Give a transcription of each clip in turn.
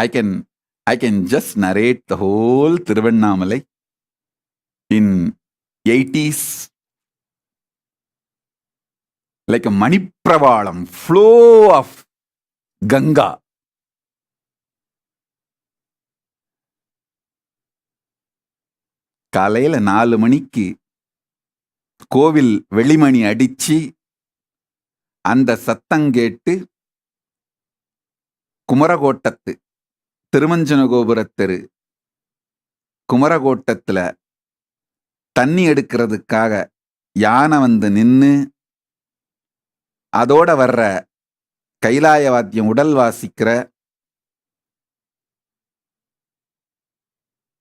I can just narrate the whole Tiruvannamalai in 80s like a Manipravalam, flow of Ganga. காலையில் 4 மணிக்கு கோவில் வெளிமணி அடிச்சு அந்த சத்தம் கேட்டு குமரகோட்டத்து திருமஞ்சன கோபுரத்தெரு குமரகோட்டத்தில் தண்ணி எடுக்கிறதுக்காக யானை வந்து நின்று அதோட வர்ற கைலாய வாத்தியம் உடல் வாசிக்கிற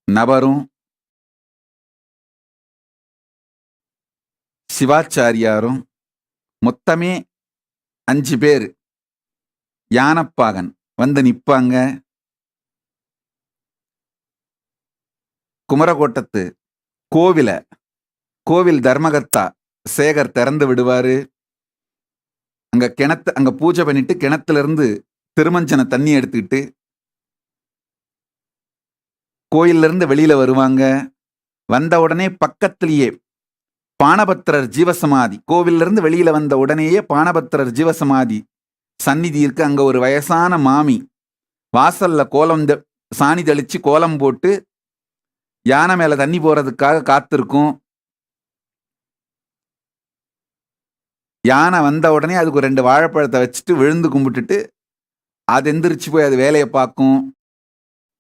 நபரும் சிவாச்சாரியாரும் மொத்தமே 5 பேர் யானப்பாகன் வந்து நிற்பாங்க. குமரகோட்டத்து கோவில் தர்மகர்த்தா சேகர் திறந்து விடுவாரு. அங்க பூஜை பண்ணிட்டு கிணத்துல இருந்து திருமஞ்சன தண்ணி எடுத்துக்கிட்டு கோயில்ல இருந்து வெளியில வருவாங்க. வந்த உடனே பக்கத்திலேயே பானபத்திரர் ஜீவசமாதி, கோவில்ல இருந்து வெளியில வந்த உடனேயே பானபத்திரர் ஜீவசமாதி சந்நிதி இருக்கு. அங்க ஒரு வயசான மாமி வாசல்ல சாணி தெளிச்சு கோலம் போட்டு யானை மேல தண்ணி போறதுக்காக காத்திருக்கும். யானை வந்த உடனே அதுக்கு 2 வாழைப்பழத்தை வச்சுட்டு விழுந்து கும்பிட்டுட்டு அது எந்திரிச்சு போய் அது வேலையை பார்க்கும்.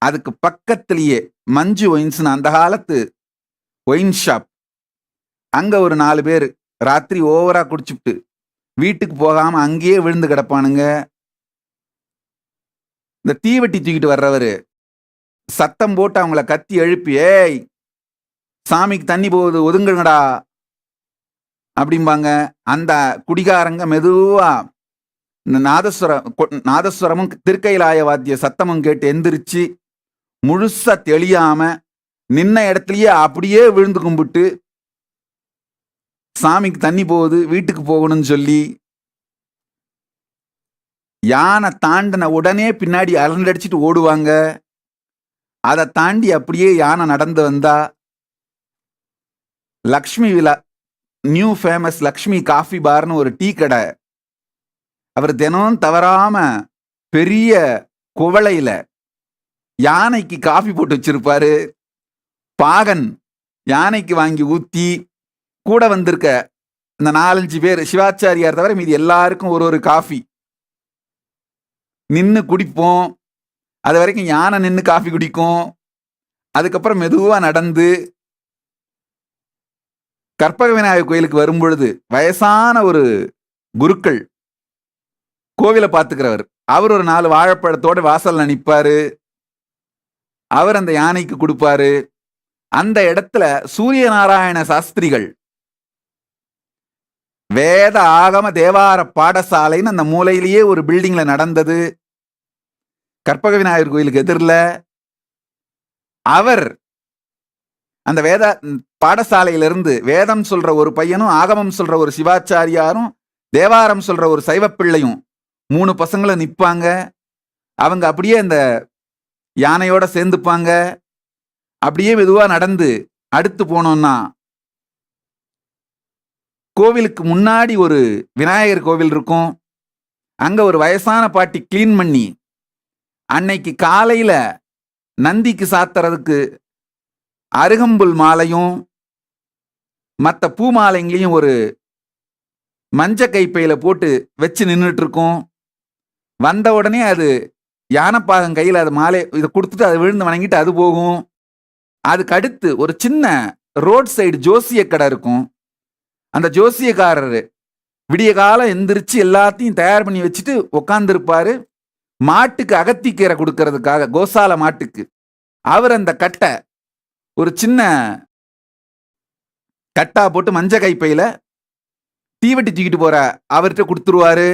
அதுக்கு பக்கத்திலேயே மஞ்சு ஒயின்ஸ்னு அந்த காலத்து ஒயின் ஷாப், அங்க ஒரு 4 பேர் ராத்திரி ஓவரா குடிச்சுட்டு வீட்டுக்கு போகாம அங்கேயே விழுந்து கிடப்பானுங்க. இந்த தீவெட்டி தூக்கிட்டு வர்றவரு சத்தம் போட்டு அவங்கள கத்தி எழுப்பி, ஏய் சாமிக்கு தண்ணி போகுது ஒதுங்குங்கடா அப்படிம்பாங்க. அந்த குடிகாரங்க மெதுவா இந்த நாதஸ்வரமும் திருக்கைலாய வாத்திய சத்தமும் கேட்டு எந்திரிச்சு முழுசா தெளியாம நின்ன இடத்துலயே அப்படியே விழுந்து கும்பிட்டு சாமிக்கு தண்ணி போகுது வீட்டுக்கு போகணும்னு சொல்லி யானை தாண்டின உடனே பின்னாடி அலண்டடிச்சிட்டு ஓடுவாங்க. அதை தாண்டி அப்படியே யானை நடந்து வந்தா லக்ஷ்மி விழா நியூ ஃபேமஸ் லக்ஷ்மி காஃபி பார்னு ஒரு டீ கடை, அவர் தினம் தவறாம பெரிய குவளையில யானைக்கு காஃபி போட்டு வச்சிருப்பாரு. பாகன் யானைக்கு வாங்கி ஊத்தி கூட வந்திருக்க இந்த 4-5 பேர் சிவாச்சாரியார் தவிர மீது எல்லாருக்கும் ஒரு காஃபி நின்று குடிப்போம். அது வரைக்கும் யானை நின்று காஃபி குடிக்கும். அதுக்கப்புறம் மெதுவா நடந்து கற்பக விநாயகர் கோயிலுக்கு வரும்பொழுது வயசான ஒரு குருக்கள் கோவிலை பார்த்துக்கிறவர், அவர் ஒரு 4 வாழைப்பழத்தோட வாசல்ல நிற்பாரு. அவர் அந்த யானைக்கு கொடுப்பாரு. அந்த இடத்துல சூரிய நாராயண சாஸ்திரிகள் வேத ஆகம தேவார பாடசாலைன்னு அந்த மூலையிலேயே ஒரு பில்டிங்ல நடந்தது, கற்பக விநாயகர் கோயிலுக்கு எதிரில். அவர் அந்த வேத பாடசாலையிலிருந்து வேதம் சொல்ற ஒரு பையனும் ஆகமம் சொல்ற ஒரு சிவாச்சாரியாரும் தேவாரம் சொல்ற ஒரு சைவப்பிள்ளையும் 3 பசங்களும் நிற்பாங்க. அவங்க அப்படியே அந்த யானையோட சேர்ந்துப்பாங்க. அப்படியே மெதுவா நடந்து அடுத்து போனோம்னா கோவிலுக்கு முன்னாடி ஒரு விநாயகர் கோவில் இருக்கும். அங்க ஒரு வயசான பாட்டி கிளீன் பண்ணி அன்னைக்கு காலையில நந்திக்கு சாத்துறதுக்கு அருகம்புல் மாலையும் மற்ற பூ மாலைங்களையும் ஒரு மஞ்ச கைப்பையில போட்டு வச்சு நின்றுட்டு இருக்கும். வந்த உடனே அது யானைப்பாகம் கையில் அது மாலை இதை கொடுத்துட்டு அது விழுந்து வணங்கிட்டு அது போகும். அதுக்கு அடுத்து ஒரு சின்ன ரோட் சைடு ஜோசிய கடை இருக்கும். அந்த ஜோசியக்காரர் விடிய காலம் எந்திரிச்சு எல்லாத்தையும் தயார் பண்ணி வச்சுட்டு உக்காந்துருப்பாரு. மாட்டுக்கு அகத்திக்கீரை கொடுக்கறதுக்காக கோசால மாட்டுக்கு அவர் அந்த கட்டை ஒரு சின்ன கட்டா போட்டு மஞ்ச கைப்பையில தீவெட்டி தூக்கிட்டு போற அவர்கிட்ட கொடுத்துருவாரு.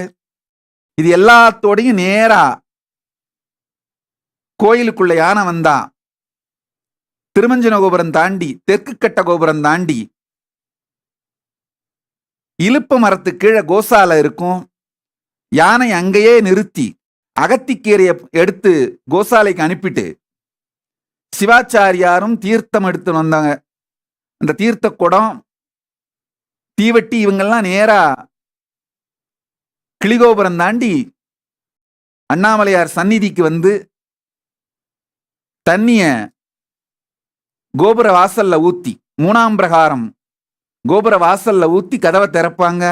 இது எல்லாத்தோடையும் நேரா கோயிலுக்குள்ள யானை வந்தா திருமஞ்சன கோபுரம் தாண்டி தெற்கு கட்ட கோபுரம் தாண்டி இலுப்ப மரத்து கீழே கோசாலை இருக்கும். யானை அங்கேயே நிறுத்தி அகத்திக்கீரையை எடுத்து கோசாலைக்கு அனுப்பிட்டு சிவாச்சாரியாரும் தீர்த்தம் எடுத்து வந்தாங்க. அந்த தீர்த்த குடம், தீவட்டி இவங்கெல்லாம் நேரா கிளிகோபுரம் தாண்டி அண்ணாமலையார் சந்நிதிக்கு வந்து தண்ணிய கோபுர வாசல்ல ஊத்தி, 3ஆம் பிரகாரம் கோபுர வாசல்ல ஊத்தி கதவை திறப்பாங்க.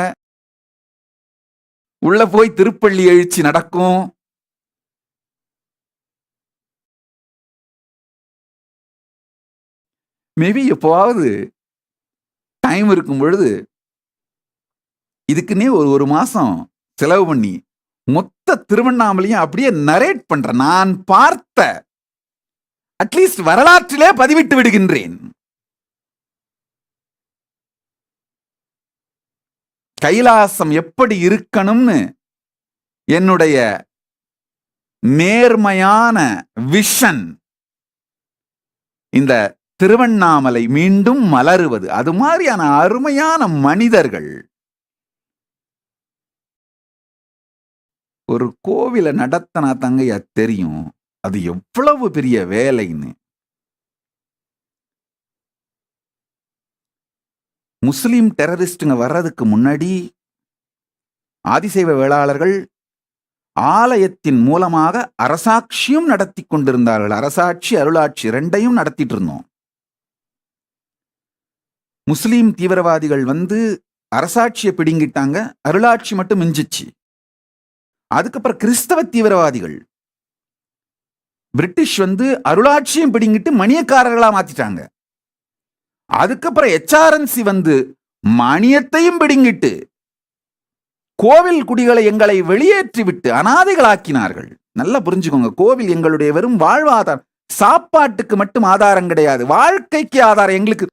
உள்ள போய் திருப்பள்ளி எழுச்சி நடக்கும். மேபி எப்போவாவது டைம் இருக்கும் பொழுது இதுக்குன்னே ஒரு மாசம் செலவு பண்ணி மொத்த திருவண்ணாமலையும் அப்படியே நரேட் பண்றேன். நான் பார்த்த அட்லீஸ்ட் வரலாற்றிலே பதிவிட்டு விடுகின்றேன். கைலாசம் எப்படி இருக்கணும்னு என்னுடைய நேர்மையான விஷன், இந்த திருவண்ணாமலை மீண்டும் மலருவது, அது மாதிரியான அருமையான மனிதர்கள். ஒரு கோவிலை நடத்தினா தங்கையா தெரியும் அது எவ்வளவு பெரிய வேலைன்னு. முஸ்லிம் டெரரிஸ்டுங்க வர்றதுக்கு முன்னாடி ஆதிசைவ வேளாளர்கள் ஆலயத்தின் மூலமாக அரசாட்சியும் நடத்தி கொண்டிருந்தார்கள். அரசாட்சி அருளாட்சி ரெண்டையும் நடத்திட்டு இருந்தோம். முஸ்லீம் தீவிரவாதிகள் வந்து அரசாட்சியை பிடுங்கிட்டாங்க, அருளாட்சி மட்டும் மிஞ்சிச்சு. அதுக்கப்புறம் கிறிஸ்தவ தீவிரவாதிகள் பிரிட்டிஷ் வந்து அருளாட்சியும் பிடிங்கிட்டு மணியக்காரர்களா மாத்திட்டாங்க. அதுக்கப்புறம் HRNC வந்து மணியத்தையும் பிடுங்கிட்டு கோவில் குடிகளை எங்களை வெளியேற்றி விட்டு அனாதைகளாக்கினார்கள். நல்லா புரிஞ்சுக்கோங்க, கோவில் எங்களுடைய வெறும் வாழ்வாதாரம், சாப்பாட்டுக்கு மட்டும் ஆதாரம் கிடையாது, வாழ்க்கைக்கு ஆதாரம். எங்களுக்கு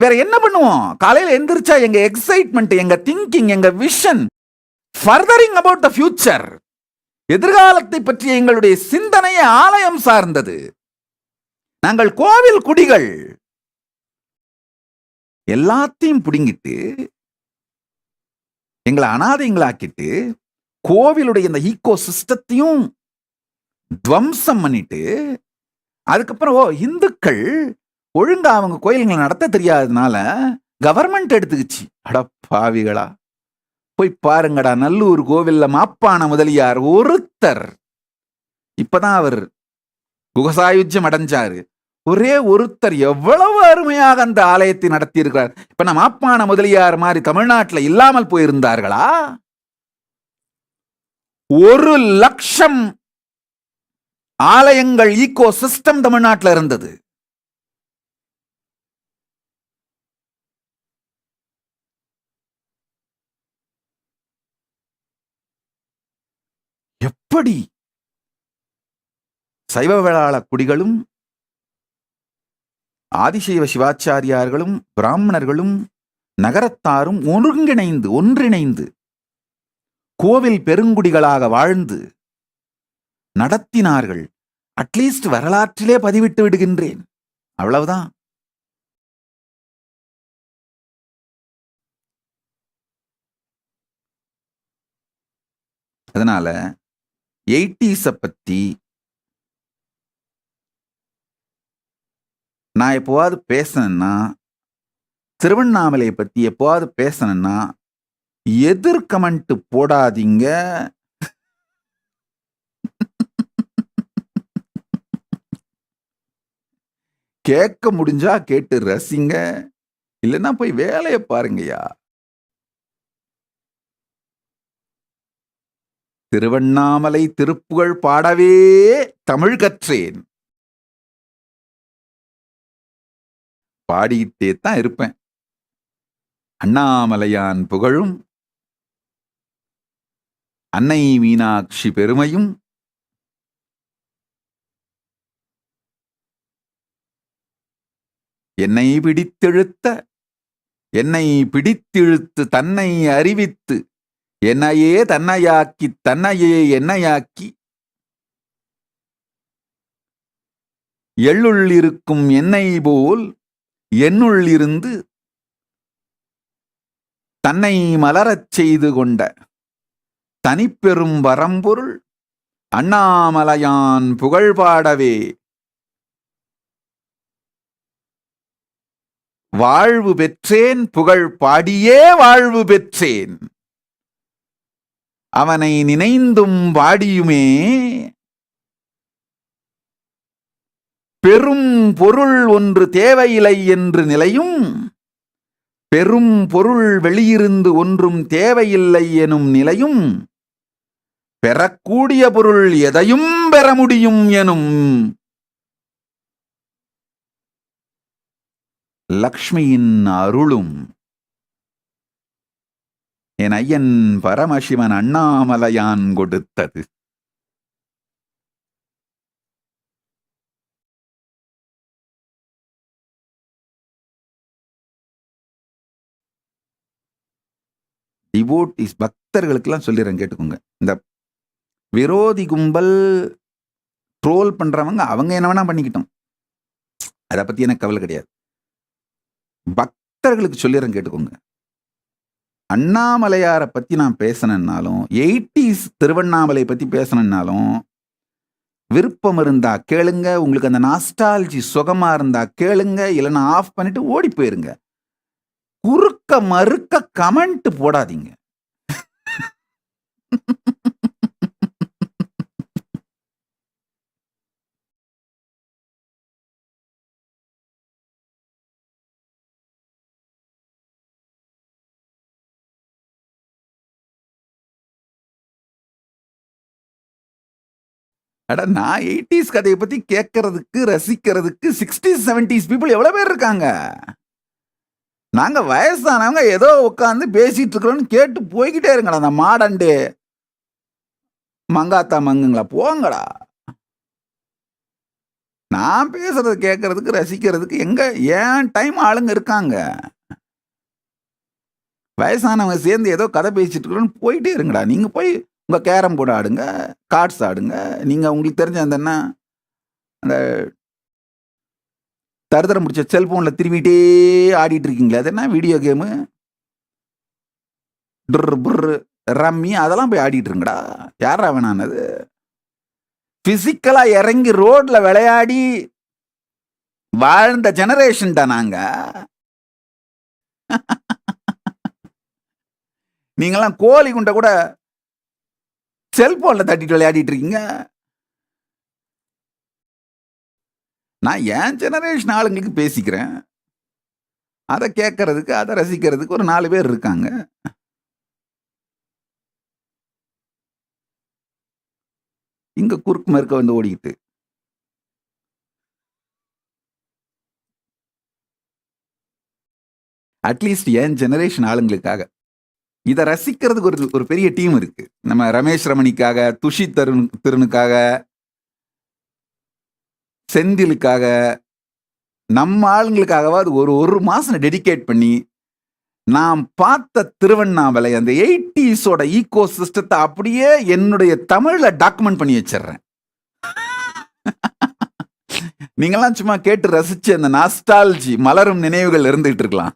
வேற என்ன பண்ணுவோம்? காலையில எந்திரிச்சா எங்க எக்ஸைட்மெண்ட், எங்க திங்கிங், எங்க விஷன், ஃபர்தரிங் அபவுட் த ஃபியூச்சர், எதிர்காலத்தை பற்றிய எங்களுடைய சிந்தனையே ஆலயம் சார்ந்தது. நாங்கள் கோவில் குடிகள். எல்லாத்தையும் பிடுங்கிட்டு எங்களை அனாதைங்களாக்கிட்டு கோவிலுடைய இந்த ஈகோ சிஸ்டத்தையும் துவம்சம் பண்ணிட்டு, அதுக்கப்புறம் இந்துக்கள் ஒழுங்கா அவங்க கோயில்களை நடத்த தெரியாததுனால கவர்மெண்ட் எடுத்துக்கிச்சு. அட பாவிகளா, போய் பாருங்கடா, நல்லூர் கோவில்ல மாப்பான முதலியார் ஒருத்தர், இப்பதான் அவர் குகசாயுஜ்யம் அடைஞ்சாரு, ஒரே ஒருத்தர் எவ்வளவு அருமையாக அந்த ஆலயத்தை நடத்தி இருக்கிறார். இப்ப நம்ம மாப்பான முதலியார் மாதிரி தமிழ்நாட்டில் இல்லாமல் போயிருந்தார்களா? 1,00,000 ஆலயங்கள் ஈகோ சிஸ்டம் தமிழ்நாட்டில் இருந்தது. எப்படி சைவ வேளாள குடிகளும் ஆதிசைவ சிவாச்சாரியார்களும் பிராமணர்களும் நகரத்தாரும் ஒன்றிணைந்து கோவில் பெருங்குடிகளாக வாழ்ந்து நடத்தினார்கள். அட்லீஸ்ட் வரலாற்றிலே பதிவிட்டு விடுகின்றேன், அவ்வளவுதான். அதனால 80s பத்தி நான் எப்போவாது பேசணும்னா, திருவண்ணாமலையை பத்தி எப்போவாது பேசணும்னா எதிர் கமெண்ட் போடாதீங்க. கேட்க முடிஞ்சா கேட்டு ரசிங்க, இல்லைன்னா போய் வேலையை பாருங்கய்யா. திருவண்ணாமலை திருப்புகழ் பாடவே தமிழ் கற்றேன், பாடிக்கிட்டே தான் இருப்பேன். அண்ணாமலையான் புகழும் அன்னை மீனாட்சி பெருமையும் என்னை பிடித்திழுத்து தன்னை அறிவித்து என்னையே தன்னையாக்கி தன்னையே என்னையாக்கி எள்ளுள் இருக்கும் என்னை போல் என்னுள் இருந்து தன்னை மலரச் செய்து கொண்ட தனிப்பெரும் வரம்பொருள் அண்ணாமலையான் புகழ் பாடவே வாழ்வு பெற்றேன், புகழ் பாடியே வாழ்வு பெற்றேன். அவனை நினைந்தும் வாடியுமே பெரும் பொருள் ஒன்று தேவையில்லை என்று நிலையும், பெரும் பொருள் வெளியிருந்து ஒன்றும் தேவையில்லை எனும் நிலையும், பெறக்கூடிய பொருள் எதையும் பெற முடியும் எனும் லக்ஷ்மியின் அருளும் என் ஐயன் பரமசிவன் அண்ணாமலையான் கொடுத்தது. டிவோட்டிஸ் பக்தர்களுக்கெல்லாம் சொல்லிடுறேன், கேட்டுக்கோங்க. இந்த விரோதி கும்பல் ட்ரோல் பண்றவங்க அவங்க என்ன வேணா பண்ணிக்கிட்டோம், அதை பத்தி எனக்கு கவலை கிடையாது. பக்தர்களுக்கு சொல்லிடுறேன், கேட்டுக்கோங்க. அண்ணாமலையாரை பத்தி நான் பேசணுன்னாலும், 80s திருவண்ணாமலை பத்தி பேசணுன்னாலும், விருப்பம் இருந்தா கேளுங்க, உங்களுக்கு அந்த நாஸ்டாலஜி சுகமா இருந்தா கேளுங்க, இல்லைன்னா ஆஃப் பண்ணிட்டு ஓடி போயிருங்க. குறுக்க மறுக்க கமெண்ட் போடாதீங்க. அட, நான் 80s கதையை பத்தி கேட்கறதுக்கு ரசிக்கிறதுக்கு 60s 70s பீப்புள் எவ்வளவு பேர் இருக்காங்க. நாங்க வயசானவங்க ஏதோ உட்காந்து பேசிட்டு இருக்கிறோம்னு கேட்டு போய்கிட்டே இருங்கடா. அந்த மாடண்டே மங்காத்தா மங்குங்களா, போங்கடா. நான் பேசுறது கேட்கறதுக்கு ரசிக்கிறதுக்கு எங்க ஏன் டைம் ஆளுங்க இருக்காங்க. வயசானவங்க சேர்ந்து ஏதோ கதை பேசிட்டு இருக்கிறோன்னு போயிட்டே இருங்கடா. நீங்க போய் உங்க கேரம் போர்டு ஆடுங்க, கார்ட்ஸ் ஆடுங்க. நீங்க உங்களுக்கு தெரிஞ்ச அந்த என்ன அந்த தருதரம் முடிச்ச செல்போன்ல திரும்பிட்டே ஆடிட்டு இருக்கீங்களா, அது என்ன வீடியோ கேமு, ரம்மி, அதெல்லாம் போய் ஆடிட்டு இருங்கடா. யாரா வேணானது? பிசிக்கலா இறங்கி ரோட்ல விளையாடி வாழ்ந்த ஜெனரேஷன் தான் நாங்க. நீங்கெல்லாம் கோழி குண்டை கூட செல்போன்ல தட்டிட்டு விளையாடிட்டு இருக்கீங்க. நான் என் ஜெனரேஷன் ஆளுங்களுக்கு பேசிக்கிறேன். அதை கேட்கறதுக்கு, அதை ரசிக்கிறதுக்கு ஒரு 4 பேர் இருக்காங்க. இங்க குறுக்கு மறுக்க வந்து ஓடிக்கிட்டு அட்லீஸ்ட் என் ஜெனரேஷன் ஆளுங்களுக்காக இதை ரசிக்கிறதுக்கு ஒரு பெரிய டீம் இருக்கு. நம்ம ரமேஷ் ரமணிக்காக, துஷி திருனுக்காக, செந்திலுக்காக, நம்ம ஆளுங்களுக்காகவாது ஒரு மாசம் டெடிகேட் பண்ணி நான் பார்த்த திருவண்ணாமலை அந்த 80s ஈகோ சிஸ்டத்தை அப்படியே என்னுடைய தமிழ்ல டாக்குமெண்ட் பண்ணி வச்சிடுறேன். நீங்கெல்லாம் சும்மா கேட்டு ரசிச்சு அந்த நாஸ்டாலஜி மலரும் நினைவுகள் இருந்துகிட்டு இருக்கலாம்.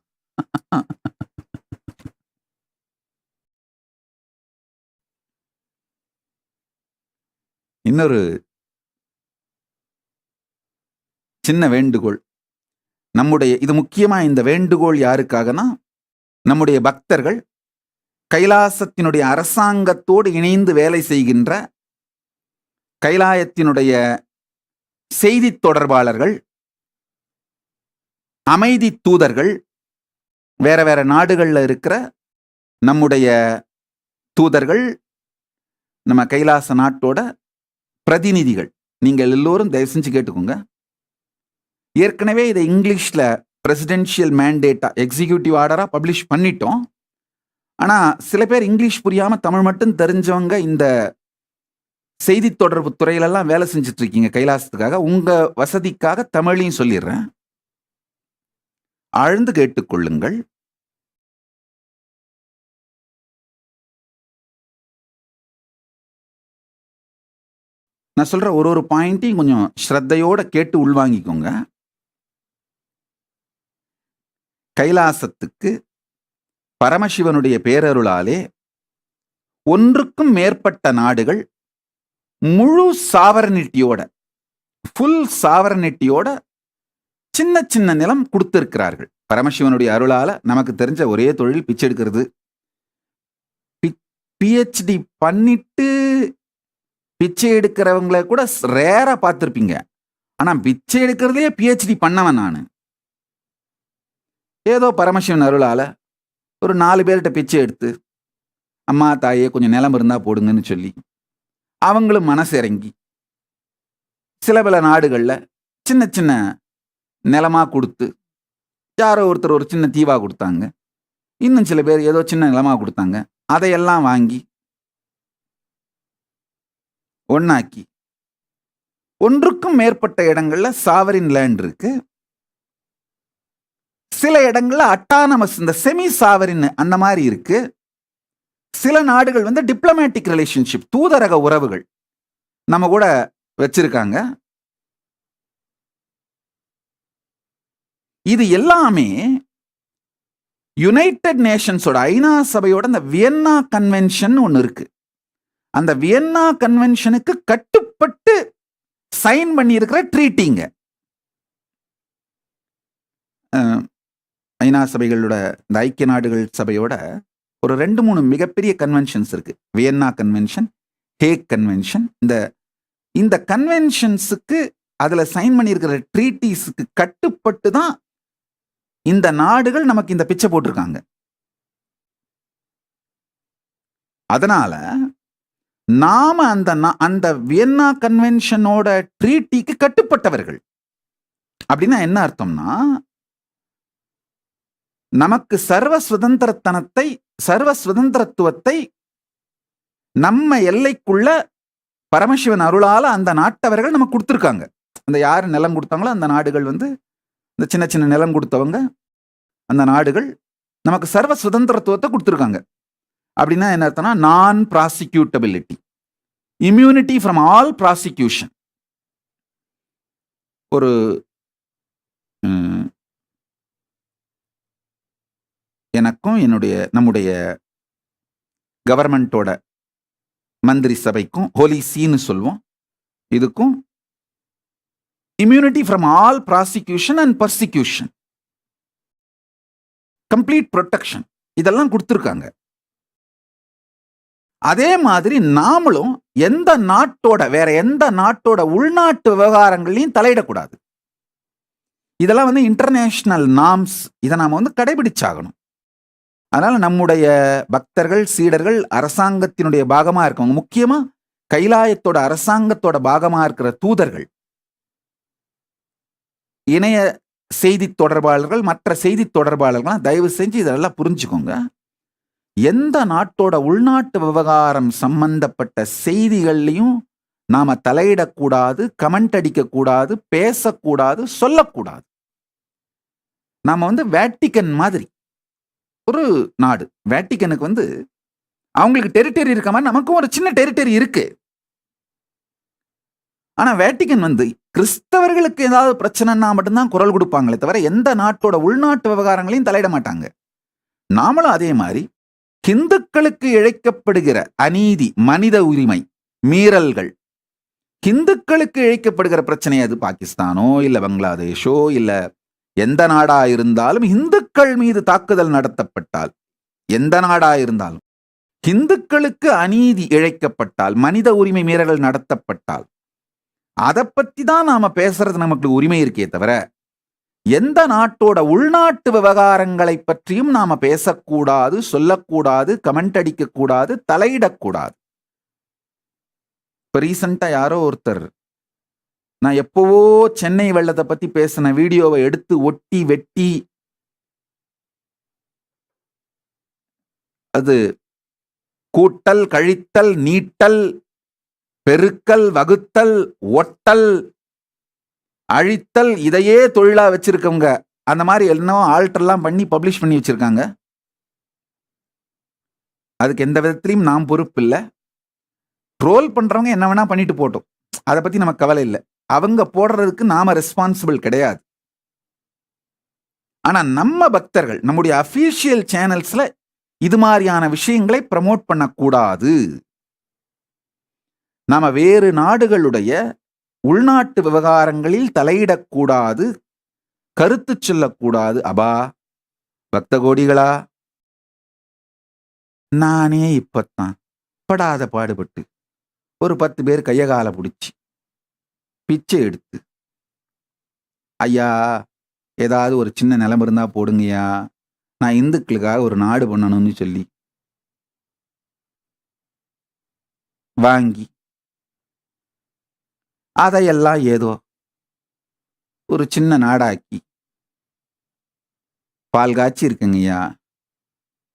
இன்னொரு சின்ன வேண்டுகோள், நம்முடைய இது முக்கியமா இந்த வேண்டுகோள் யாருக்காகனா, நம்முடைய பக்தர்கள், கைலாசத்தினுடைய அரசாங்கத்தோடு இணைந்து வேலை செய்கின்ற கைலாயத்தினுடைய செய்தி தொடர்பாளர்கள், அமைதி தூதர்கள், வேற வேற நாடுகள்ல இருக்கிற நம்முடைய தூதர்கள், நம்ம கைலாச நாட்டோட பிரதிநிதிகள், நீங்கள் எல்லோரும் தயவு செஞ்சு கேட்டுக்கோங்க. ஏற்கனவே இதை இங்கிலீஷ்ல பிரசிடென்ஷியல் மேண்டேட்டா, எக்ஸிக்யூட்டிவ் ஆர்டரா பப்ளிஷ் பண்ணிட்டோம். ஆனா சில பேர் இங்கிலீஷ் புரியாம தமிழ் மட்டும் தெரிஞ்சவங்க இந்த செய்தி தொடர்பு துறையிலெல்லாம் வேலை செஞ்சுட்டு இருக்கீங்க கைலாசத்துக்காக. உங்க வசதிக்காக தமிழையும் சொல்லிடுறேன், ஆழ்ந்து கேட்டுக்கொள்ளுங்கள். நான் சொல்ற ஒரு பாயிண்ட்டையும் கொஞ்சம் ஸ்ரத்தையோட கேட்டு உள்வாங்கிக்கோங்க. கைலாசத்துக்கு பரமசிவனுடைய பேரருளாலே ஒன்றுக்கும் மேற்பட்ட நாடுகள் முழு சாவரனிட்டியோட, ஃபுல் சாவரனிட்டியோட சின்ன சின்ன நிலம் கொடுத்திருக்கிறார்கள். பரமசிவனுடைய அருளால நமக்கு தெரிஞ்ச ஒரே தொழில் பிச்சை எடுக்கிறது. பிஹெச்டி பண்ணிட்டு பிச்சை எடுக்கிறவங்களை கூட ரேரா பார்த்துருப்பீங்க. ஆனா பிச்சை எடுக்கிறதுலயே பிஹெச்டி பண்ணவன் நான். ஏதோ பரமசிவன் அருளால ஒரு 4 பேர்கிட்ட பிச்சை எடுத்து, அம்மா தாயே கொஞ்சம் நிலம் இருந்தா போடுங்கன்னு சொல்லி அவங்களும் மனசு இறங்கி சில பல நாடுகள்ல சின்ன சின்ன நிலமா கொடுத்து, யாரோ ஒருத்தர் ஒரு சின்ன தீவா கொடுத்தாங்க, இன்னும் சில பேர் ஏதோ சின்ன நிலமா கொடுத்தாங்க. அதையெல்லாம் வாங்கி ஒன்னாக்கி ஒன்றுக்கும் மேற்பட்ட இடங்கள்ல சாவரின் லேண்ட் இருக்கு. சில இடங்கள்ல அட்டானமஸ், இந்த செமி சாவரின் அந்த மாதிரி இருக்கு. சில நாடுகள் வந்து டிப்ளமேட்டிக் ரிலேஷன்ஷிப், தூதரக உறவுகள் நம்ம கூட வச்சிருக்காங்க. இது எல்லாமே யுனைடெட் நேஷன்ஸோட, ஐநா சபையோட இந்த வியன்னா கன்வென்ஷன் ஒன்று இருக்கு. அந்த வியன்னா கன்வென்ஷனுக்கு கட்டுப்பட்டு சைன் பண்ணி இருக்கிற ட்ரீட்டிங்க. ஐநா சபைகளோட, இந்த ஐக்கிய நாடுகள் சபையோட ஒரு 2-3 மிகப்பெரிய கன்வென்ஷன்ஸ் இருக்கு. Vienna convention, hack convention. இந்த கன்வென்ஷன்ஸுக்கு, அதுல சைன் பண்ணி இருக்கிற ட்ரீட்டிஸுக்கு கட்டுப்பட்டு தான் இந்த நாடுகள் நமக்கு இந்த பிச்சை போட்டிருக்காங்க. அதனால நாம அந்த வியன்னா கன்வென்ஷனோட ட்ரீட்டிக்கு கட்டுப்பட்டவர்கள். அப்படின்னா என்ன அர்த்தம்னா, நமக்கு சர்வ சுதந்திரத்துவத்தை நம்ம எல்லைக்குள்ள பரமசிவன் அருளால அந்த நாட்டவர்கள் நமக்கு கொடுத்துருக்காங்க. அந்த யாரு நிலம் கொடுத்தாங்களோ அந்த நாடுகள் வந்து, இந்த சின்ன சின்ன நிலம் கொடுத்தவங்க, அந்த நாடுகள் நமக்கு சர்வ சுதந்திரத்துவத்தை கொடுத்துருக்காங்க. அப்படின்னா என்ன அர்த்தம்னா, நான் ப்ராசிக்யூட்டபிலிட்டி, இம்யூனிட்டி ஃப்ரம் ஆல் ப்ராசிக்யூஷன். ஒரு எனக்கும் நம்முடைய கவர்மெண்டோட மந்திரி சபைக்கும், ஹோலி சீன்னு சொல்லுவோம், இதுக்கும் immunity from all prosecution and persecution, complete protection, இதெல்லாம் கொடுத்துருக்காங்க. அதே மாதிரி நாமளும் வேற எந்த நாட்டோட உள்நாட்டு விவகாரங்களையும் தலையிடக்கூடாது. இதெல்லாம் வந்து இன்டர்நேஷனல் நார்ம்ஸ். இதை நாம வந்து கடைபிடிச்சாகணும். அதனால நம்முடைய பக்தர்கள், சீடர்கள் அரசாங்கத்தினுடைய பாகமா இருக்கவங்க, முக்கியமா கைலாயத்தோட அரசாங்கத்தோட பாகமா இருக்கிற தூதர்கள், இணைய செய்தி தொடர்பாளர்கள், மற்ற செய்தி தொடர்பாளர்கள், தயவு செஞ்சு இதெல்லாம் புரிஞ்சுக்கோங்க. எந்த நாட்டோட உள்நாட்டு விவகாரம் சம்பந்தப்பட்ட செய்திகள்லையும் நாம தலையிடக்கூடாது, கமெண்ட் அடிக்கக்கூடாது, பேசக்கூடாது, சொல்லக்கூடாது. நாம வந்து வேட்டிக்கன் மாதிரி ஒரு நாடு. வேட்டிக்கனுக்கு வந்து அவங்களுக்கு டெரிட்டரி இருக்க மாதிரி நமக்கும் ஒரு சின்ன டெரிட்டரி இருக்கு. ஆனா வேட்டிக்கன் வந்து கிறிஸ்தவர்களுக்கு ஏதாவது பிரச்சனைனா மட்டும்தான் குரல் கொடுப்பாங்களே தவிர எந்த நாட்டோட உள்நாட்டு விவகாரங்களையும் தலையிட மாட்டாங்க. நாமளும் அதே மாதிரி ஹிந்துக்களுக்கு இழைக்கப்படுகிற அநீதி, மனித உரிமை மீறல்கள், ஹிந்துக்களுக்கு இழைக்கப்படுகிற பிரச்சனை, அது பாகிஸ்தானோ இல்ல பங்களாதேஷோ இல்ல எந்த நாடா இருந்தாலும், இந்துக்கள் மீது தாக்குதல் நடத்தப்பட்டால், எந்த நாடா இருந்தாலும் ஹிந்துக்களுக்கு அநீதி இழைக்கப்பட்டால், மனித உரிமை மீறல்கள் நடத்தப்பட்டால், அதை பத்தி தான் நாம பேசுறது நமக்கு உரிமை இருக்கே தவிர எந்த நாட்டோட உள்நாட்டு விவகாரங்களை பற்றியும் நாம பேசக்கூடாது, சொல்லக்கூடாது, கமெண்ட் அடிக்கக்கூடாது, தலையிடக்கூடாது. இப்ப ரீசெண்டா யாரோ ஒருத்தர், நான் எப்பவோ சென்னை வெள்ளத்தை பத்தி பேசின வீடியோவை எடுத்து ஒட்டி வெட்டி, அது கூட்டல், கழித்தல், நீட்டல், பெருக்கல், வகுத்தல், ஒட்டல், அழித்தல், இதையே தொழிலா வச்சிருக்கவங்க அந்த மாதிரி என்னவோ ஆல்டர்லாம் பண்ணி பப்ளிஷ் பண்ணி வச்சிருக்காங்க. அதுக்கு எந்த விதத்திலையும் நாம் பொறுப்பு இல்லை. ட்ரோல் பண்றவங்க என்ன வேணா பண்ணிட்டு போட்டோம், அதை பத்தி நமக்கு கவலை இல்லை. அவங்க போடுறதுக்கு நாம ரெஸ்பான்சிபிள் கிடையாது. ஆனா நம்ம பக்தர்கள் நம்முடைய அபிஷியல் சேனல்ஸ்ல இது மாதிரியான விஷயங்களை ப்ரமோட் பண்ணக்கூடாது. நாம வேறு நாடுகளுடைய உள்நாட்டு விவகாரங்களில் தலையிடக்கூடாது, கருத்து சொல்லக்கூடாது. அபா பக்த கோடிகளா, நானே இப்பத்தான் படாத பாடுபட்டு ஒரு 10 பேர் கைய கால பிடிச்சி பிச்சை எடுத்து, ஐயா ஏதாவது ஒரு சின்ன நிலம் இருந்தா போடுங்கய்யா, நான் இந்துக்களுக்காக ஒரு நாடு பண்ணணும்னு சொல்லி வாங்கி அதையெல்லாம் ஏதோ ஒரு சின்ன நாடாக்கி பால் காய்ச்சி இருக்குங்கய்யா.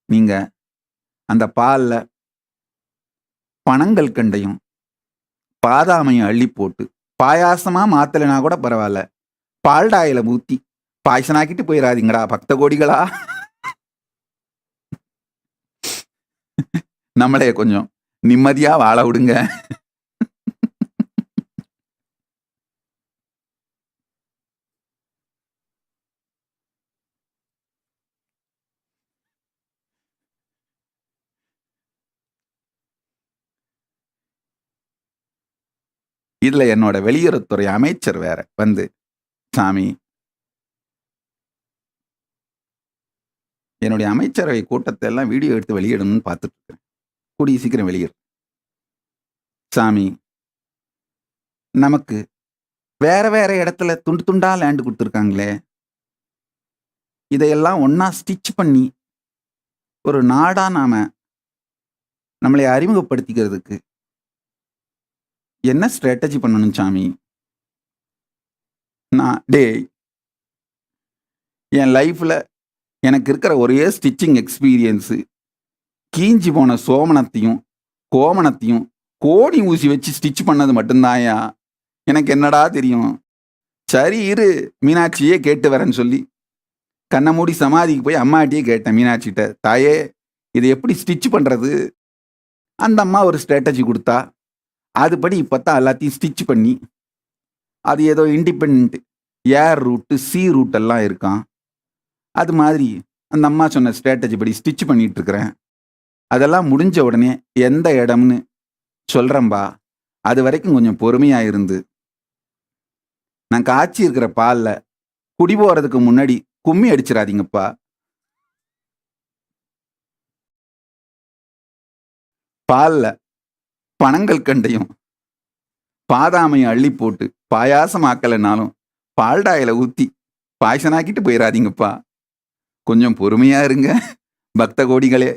நீங்க அந்த பால்ல பனங்கள் கண்டையும் பாதாமையும் அள்ளி போட்டு பாயாசமா மாத்தலைனா கூட பரவாயில்ல, பால்டாயில ஊத்தி பாயசனாக்கிட்டு போயிடாதீங்கடா பக்த கோடிகளா. நம்மளே கொஞ்சம் நிம்மதியா வாழ விடுங்க. இதுல என்னோட வெளியுறவுத்துறை அமைச்சர் வேற வந்து, சாமி என்னுடைய அமைச்சரவை கூட்டத்தை எல்லாம் வீடியோ எடுத்து வெளியிடணும்னு பார்த்துட்டு இருக்கேன், கூடிய சீக்கிரம் வெளியிடு சாமி. நமக்கு வேற வேற இடத்துல துண்டு துண்டா லேண்டு கொடுத்துருக்காங்களே, இதையெல்லாம் ஒன்னா ஸ்டிச் பண்ணி ஒரு நாடா நாம நம்மளை அறிமுகப்படுத்திக்கிறதுக்கு என்ன ஸ்ட்ராட்டஜி பண்ணணும் சாமி? நான் என் லைஃப்ல எனக்கு இருக்கிற ஒரே ஸ்டிச்சிங் எக்ஸ்பீரியன்ஸு கீஞ்சி போன சோமனத்தையும் கோமணத்தையும் கோடி ஊசி வச்சு ஸ்டிச் பண்ணது மட்டும்தான்யா. எனக்கு என்னடா தெரியும்? சரி இரு, மீனாட்சியே கேட்டு வரேன்னு சொல்லி கண்ணை மூடி சமாதிக்கு போய் அம்மாட்டியே கேட்டேன், மீனாட்சிகிட்ட, தாயே இதை எப்படி ஸ்டிச் பண்ணுறது? அந்த அம்மா ஒரு ஸ்ட்ராட்டஜி கொடுத்தா, அதுபடி இப்போத்தான் எல்லாத்தையும் ஸ்டிச் பண்ணி, அது ஏதோ இண்டிபெண்ட் ஏர் ரூட்டு சி ரூட் எல்லாம் இருக்கான், அது மாதிரி அந்த அம்மா சொன்ன ஸ்ட்ராட்டஜி படி ஸ்டிச் பண்ணிட்டு இருக்கிறேன். அதெல்லாம் முடிஞ்ச உடனே எந்த இடம்னு சொல்கிறேன்பா, அது வரைக்கும் கொஞ்சம் பொறுமையாக இருந்து நான் காய்ச்சி இருக்கிற பாலில் குடி போகிறதுக்கு முன்னாடி கும்மி அடிச்சிடாதீங்கப்பா. பாலில் பனங்கள் கண்டையும் பாதாமையும் அள்ளி போட்டு பாயாசம் ஆக்கலைனாலும் பால்டாயில ஊற்றி பாயசனாக்கிட்டு போயிடாதீங்கப்பா. கொஞ்சம் பொறுமையா இருங்க பக்த கோடிகளே.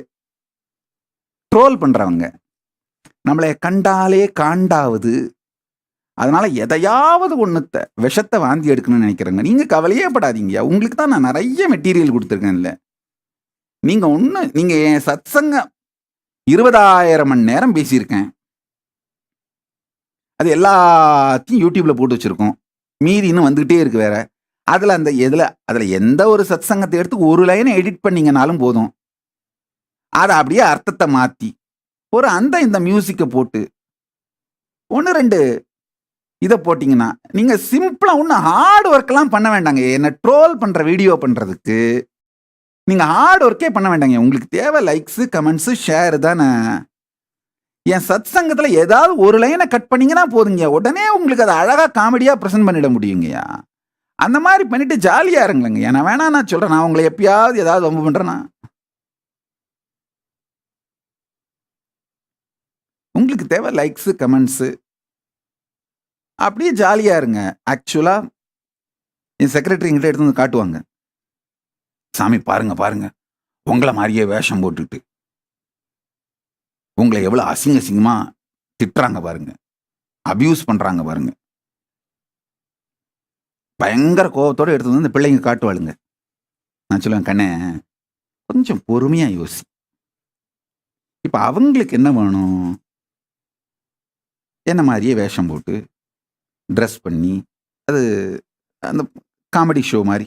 ட்ரோல் பண்றவங்க நம்மளை கண்டாலே காண்டாவது, அதனால எதையாவது ஒண்ணுத்த விஷத்தை வாந்தி எடுக்கணும்னு நினைக்கிறேங்க. நீங்க கவலையே படாதீங்க, உங்களுக்கு தான் நான் நிறைய மெட்டீரியல் கொடுத்துருக்கேன்ல. நீங்க என் சத்சங்கம் 20,000 மணி நேரம் பேசியிருக்கேன், அது எல்லாத்தையும் யூடியூப்ல போட்டு வச்சிருக்கோம், மீதி இன்னும் வந்துகிட்டே இருக்கு வேற. அதுல எந்த ஒரு சத்சங்கத்தை எடுத்து ஒரு லைனை எடிட் பண்ணீங்கனாலும் போதும், அதை அப்படியே அர்த்தத்தை மாத்தி ஒரு இந்த மியூசிக்கை போட்டு 1-2 இதை போட்டிங்கன்னா நீங்க சிம்பிளா ஒன்றும் ஹார்ட் ஒர்க்லாம் பண்ண வேண்டாங்க. என்ன ட்ரோல் பண்ற வீடியோ பண்றதுக்கு நீங்க ஹார்ட் ஒர்க்கே பண்ண வேண்டாங்க. உங்களுக்கு தேவை லைக்ஸ், கமெண்ட்ஸ், ஷேர் தானே. என் சத் சங்கத்துல ஏதாவது ஒரு லைனை கட் பண்ணீங்கன்னா போதுங்க, உடனே உங்களுக்கு அதை அழகா காமெடியா ப்ரெசென்ட் பண்ணிட முடியுங்கய்யா. அந்த மாதிரி பண்ணிட்டு ஜாலியா இருங்களேங்க. ஏன்னா வேணா நான் சொல்றேன், நான் உங்களை எப்பயாவது ஏதாவது வம்பு பண்றேன்னா? உங்களுக்கு தேவை லைக்ஸ், கமெண்ட்ஸ், அப்படியே ஜாலியா இருங்க. ஆக்சுவலா என் செக்ரட்டரி கிட்ட எடுத்து வந்து காட்டுவாங்க, சாமி பாருங்க பாருங்க, உங்களை மாதிரியே வேஷம் போட்டுக்கிட்டு உங்களை எவ்வளவு அசிங்க அசிங்கமா திட்டுறாங்க பாருங்க, அபியூஸ் பண்றாங்க பாருங்க. பயங்கர கோபத்தோட எடுத்து வந்து இந்த பிள்ளைங்க காட்டுவாளுங்க. நான் சொல்லுவேன், கண்ணே கொஞ்சம் பொறுமையா யோசி. இப்ப அவங்களுக்கு என்ன வேணும்? என்ன மாதிரியே வேஷம் போட்டு ட்ரெஸ் பண்ணி, அது அந்த காமெடி ஷோ மாதிரி,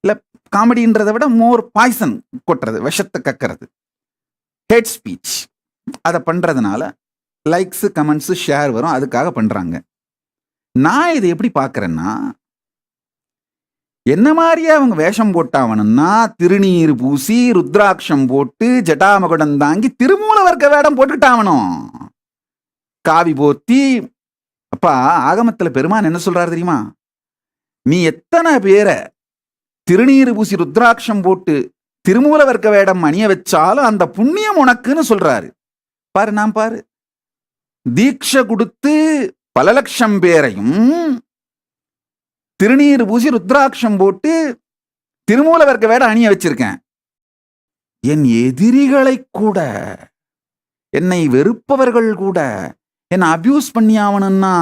இல்லை காமெடின்றதை விட மோர் பாய்சன் கொட்டுறது, விஷத்தை கக்கிறது, ஹேட் ஸ்பீச், அதை பண்ணுறதுனால லைக்ஸு, கமெண்ட்ஸு, ஷேர் வரும், அதுக்காக பண்ணுறாங்க. நான் இதை எப்படி பார்க்குறேன்னா, என்ன மாதிரியே அவங்க வேஷம் போட்டாவணும்னா திருநீர் பூசி ருத்ராட்சம் போட்டு ஜட்டாமகுடம் தாங்கி திருமூல வர்க்க வேடம் போட்டுக்கிட்டாவணும். காவி போர்த்தி. அப்பா ஆகமத்துல பெருமான் என்ன சொல்றாரு தெரியுமா? நீ எத்தனை பேரை திருநீறு பூசி ருத்ராட்சம் போட்டு திருமூலவர்க்க வேடம் அணிய வச்சாலும் அந்த புண்ணியம் உனக்குன்னு சொல்றாரு. பாரு, நான் பாரு, தீட்சை கொடுத்து பல லட்சம் பேரையும் திருநீர் பூசி ருத்ராட்சம் போட்டு திருமூலவர்க்க வேடம் அணிய வச்சிருக்கேன். என் எதிரிகளை கூட, என்னை வெறுப்பவர்கள் கூட என்னை அபியூஸ் பண்ணி ஆகணும்னா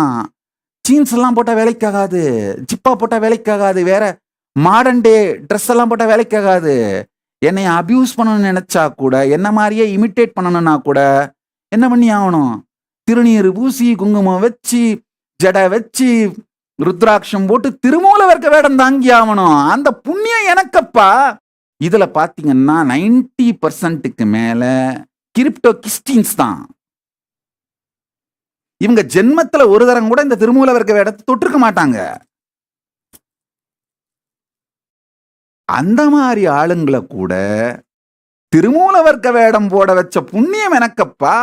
ஜீன்ஸ் எல்லாம் போட்டா வேலைக்காகாது, ஜிப்பா போட்டா வேலைக்காகாது, வேற மாடர்ன் டே ட்ரெஸ் எல்லாம் போட்டா வேலைக்காகாது. என்னை அபியூஸ் பண்ணணும்னு நினைச்சா கூட, என்ன மாதிரியே இமிட்டேட் பண்ணணும்னா கூட என்ன பண்ணி ஆகணும்? திருநீர் பூசி குங்குமம் வச்சு ஜடை வச்சு ருத்ராட்சம் போட்டு திருமூலவர்க்க வேடம் தாங்கி ஆகணும். அந்த புண்ணியம் எனக்கப்பா. இதுல பாத்தீங்கன்னா 90% மேல கிரிப்டோ கிறிஸ்டின்ஸ் தான். இவங்க ஜென்மத்துல ஒரு தரம் கூட இந்த திருமூலவர்க்க வேடத்தை தொட்டிருக்க மாட்டாங்க. அந்த மாதிரி ஆளுங்களை கூட திருமூலவர்க்க வேடம் போட வச்ச புண்ணியம் எனக்கப்பா.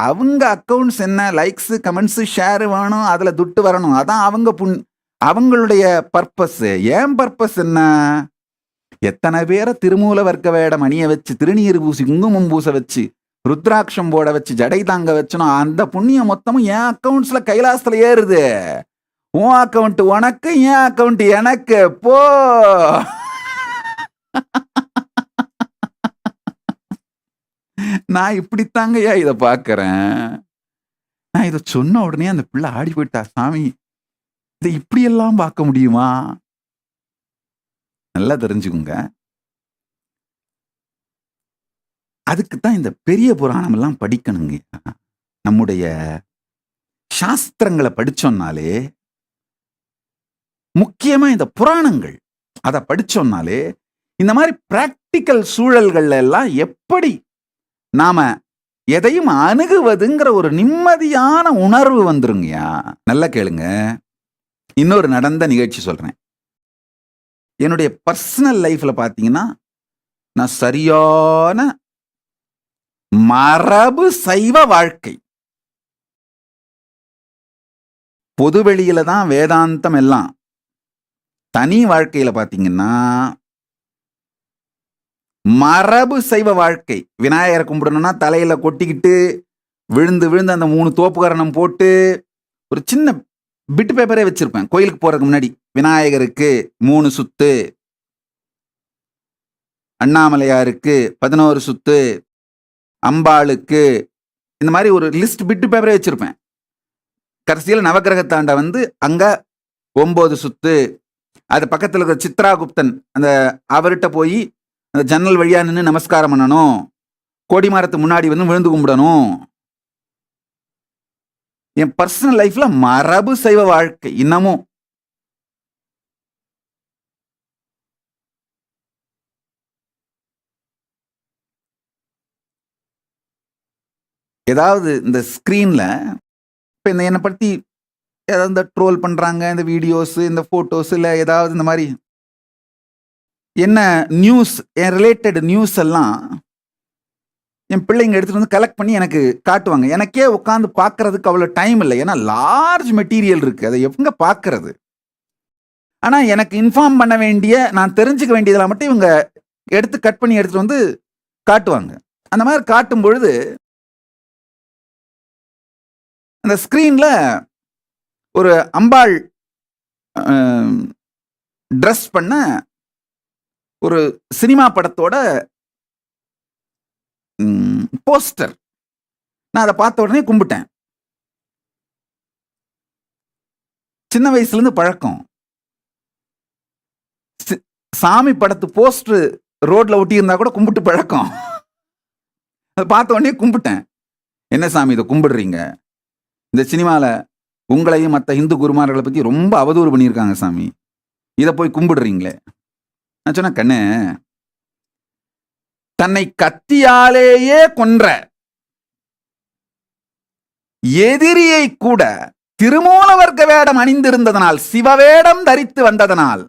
அவங்க அக்கவுண்ட்ஸ் என்ன, லைக்ஸ் கமெண்ட்ஸ் ஷேர் வேணும், அதுல துட்டு வரணும், அதான் அவங்களுடைய பர்பஸ். ஏன் பர்பஸ் என்ன? எத்தனை பேரை திருமூலவர்க்க வேடம் அணிய வச்சு திருநீர் பூசி குங்குமம் பூச வச்சு ருத்ராட்சம் போட வச்சு ஜடை தாங்க வச்சனும் அந்த புண்ணியம் மொத்தமும் என் அக்கவுண்ட்ஸ்ல கைலாசத்துல ஏறுது. உன் அக்கவுண்ட் உனக்கு, என் அக்கவுண்ட் எனக்கு. போ. நான் இப்படித்தாங்கய்யா இதை பாக்குறேன். நான் இதை சொன்ன உடனே அந்த பிள்ளை ஆடி போயிட்டா. சாமி, இதை இப்படியெல்லாம் பார்க்க முடியுமா? நல்லா தெரிஞ்சுக்குங்க. அதுக்குத்தான் இந்த பெரிய புராணம் எல்லாம் படிக்கணுங்க. நம்முடைய சாஸ்திரங்களை படிச்சோம்னாலே, முக்கியமா இந்த புராணங்கள் அதை படிச்சோம்னாலே இந்த மாதிரி பிராக்டிக்கல் சூழல்கள்ல எல்லாம் எப்படி நாம எதையும் அணுகுவதுங்கிற ஒரு நிம்மதியான உணர்வு வந்துருங்கயா. நல்லா கேளுங்க. இன்னொரு நடந்த நிகழ்ச்சி சொல்றேன். என்னுடைய பர்சனல் லைஃப்ல பாத்தீங்கன்னா, நான் சரியான மரபு சைவ வாழ்க்கை. பொதுவெளியில தான் வேதாந்தம் எல்லாம். தனி வாழ்க்கையில பாத்தீங்கன்னா மரபு சைவ வாழ்க்கை. விநாயகரை கும்பிடணும்னா தலையில கொட்டிக்கிட்டு விழுந்து விழுந்து அந்த 3 தோப்புகரணம் போட்டு ஒரு சின்ன பிட்டு பேப்பரே வச்சிருப்பேன். கோயிலுக்கு போறதுக்கு முன்னாடி விநாயகருக்கு 3 சுத்து, அண்ணாமலையாருக்கு 11 சுத்து, அம்பாளுக்கு இந்த மாதிரி ஒரு லிஸ்ட் பிட்டு பேப்பரே வச்சிருப்பேன். கடைசியில் நவக்கிரகத்தாண்ட வந்து அங்க 9 சுத்து. அது பக்கத்தில் இருக்கிற சித்ராகுப்தன் அந்த அவர்கிட்ட போய் அந்த ஜன்னல் வழியா நின்று நமஸ்காரம் பண்ணணும். கோடி மரத்து முன்னாடி வந்து விழுந்து கும்பிடணும். என் பர்சனல் லைஃப்ல மரபு சைவ வாழ்க்கை இன்னமும். ஏதாவது இந்த ஸ்கிரீன்ல இப்ப இந்த என்னை பத்தி ஏதாவது இந்த ட்ரோல் பண்றாங்க, இந்த வீடியோஸ், இந்த போட்டோஸ், இல்ல ஏதாவது இந்த மாதிரி என்ன நியூஸ், என் ரிலேட்டட் நியூஸ் எல்லாம் என் பிள்ளைங்க எடுத்துட்டு வந்து கலெக்ட் பண்ணி எனக்கு காட்டுவாங்க. எனக்கே உட்காந்து பார்க்கறதுக்கு அவ்வளோ டைம் இல்லை. ஏன்னா லார்ஜ் மெட்டீரியல் இருக்கு, அதை எங்க பார்க்கறது. ஆனா எனக்கு இன்ஃபார்ம் பண்ண வேண்டிய, நான் தெரிஞ்சுக்க வேண்டியதெல்லாம் மட்டும் இவங்க எடுத்து கட் பண்ணி எடுத்துட்டு வந்து காட்டுவாங்க. அந்த மாதிரி காட்டும் பொழுது அந்த ஸ்கிரீன்ல ஒரு அம்பாள் ட்ரெஸ் பண்ண ஒரு சினிமா படத்தோட போஸ்டர். நான் அதை பார்த்த உடனே கும்பிட்டேன். சின்ன வயசுல இருந்து பழக்கம். சாமி படத்து போஸ்டர் ரோட்ல ஒட்டி இருந்தா கூட கும்பிட்டு பழக்கம். அதை பார்த்த உடனே கும்பிட்டேன். என்ன சாமி இதை கும்பிடுறீங்க? இந்த சினிமால உங்களையும் மற்ற இந்து குருமார்களை பத்தி ரொம்ப அவதூறு பண்ணியிருக்காங்க சாமி, இதை போய் கும்பிடுறீங்களே. நான் சொன்ன, கண்ணு, தன்னை கத்தியாலேயே கொன்ற எதிரியை கூட திருமூலவர்க்க வேடம் அணிந்திருந்ததனால், சிவவேடம் தரித்து வந்ததனால்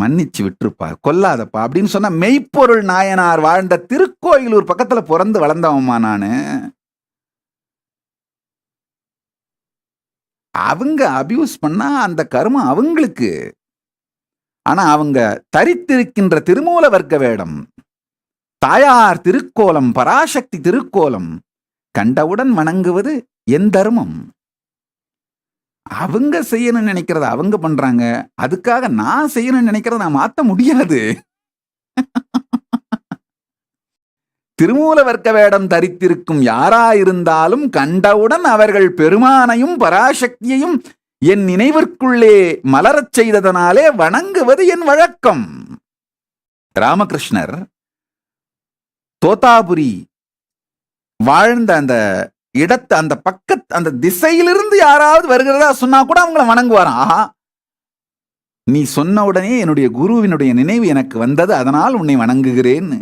மன்னிச்சு விட்டுருப்பா, கொல்லாதப்பா அப்படின்னு சொன்ன மெய்ப்பொருள் நாயனார் வாழ்ந்த திருக்கோயிலூர் பக்கத்துல பிறந்து வளர்ந்தவம்மா நானு. அவங்க அபியூஸ் பண்ணா அந்த கர்மம் அவங்களுக்கு. ஆனா அவங்க தரித்திருக்கின்ற திருமூல வர்க்க வேடம், தாயார் திருக்கோலம், பராசக்தி திருக்கோலம் கண்டவுடன் வணங்குவது என் தர்மம். அவங்க செய்யணும்னு நினைக்கிறத அவங்க பண்றாங்க. அதுக்காக நான் செய்யணும்னு நினைக்கிறத நான் மாத்த முடியாது. திருமூல வர்க்க வேடம் தரித்திருக்கும் யாராயிருந்தாலும் கண்டவுடன் அவர்கள் பெருமானையும் பராசக்தியையும் என் நினைவிற்குள்ளே மலரச் செய்ததனாலே வணங்குவது என் வழக்கம். ராமகிருஷ்ணர் தோத்தாபுரி வாழ்ந்த அந்த இடத்து அந்த பக்கத்து அந்த திசையிலிருந்து யாராவது வருகிறதா சொன்னா கூட அவங்கள வணங்குவாராம். ஆஹா, நீ சொன்ன உடனே என்னுடைய குருவினுடைய நினைவு எனக்கு வந்தது, அதனால் உன்னை வணங்குகிறேன்னு.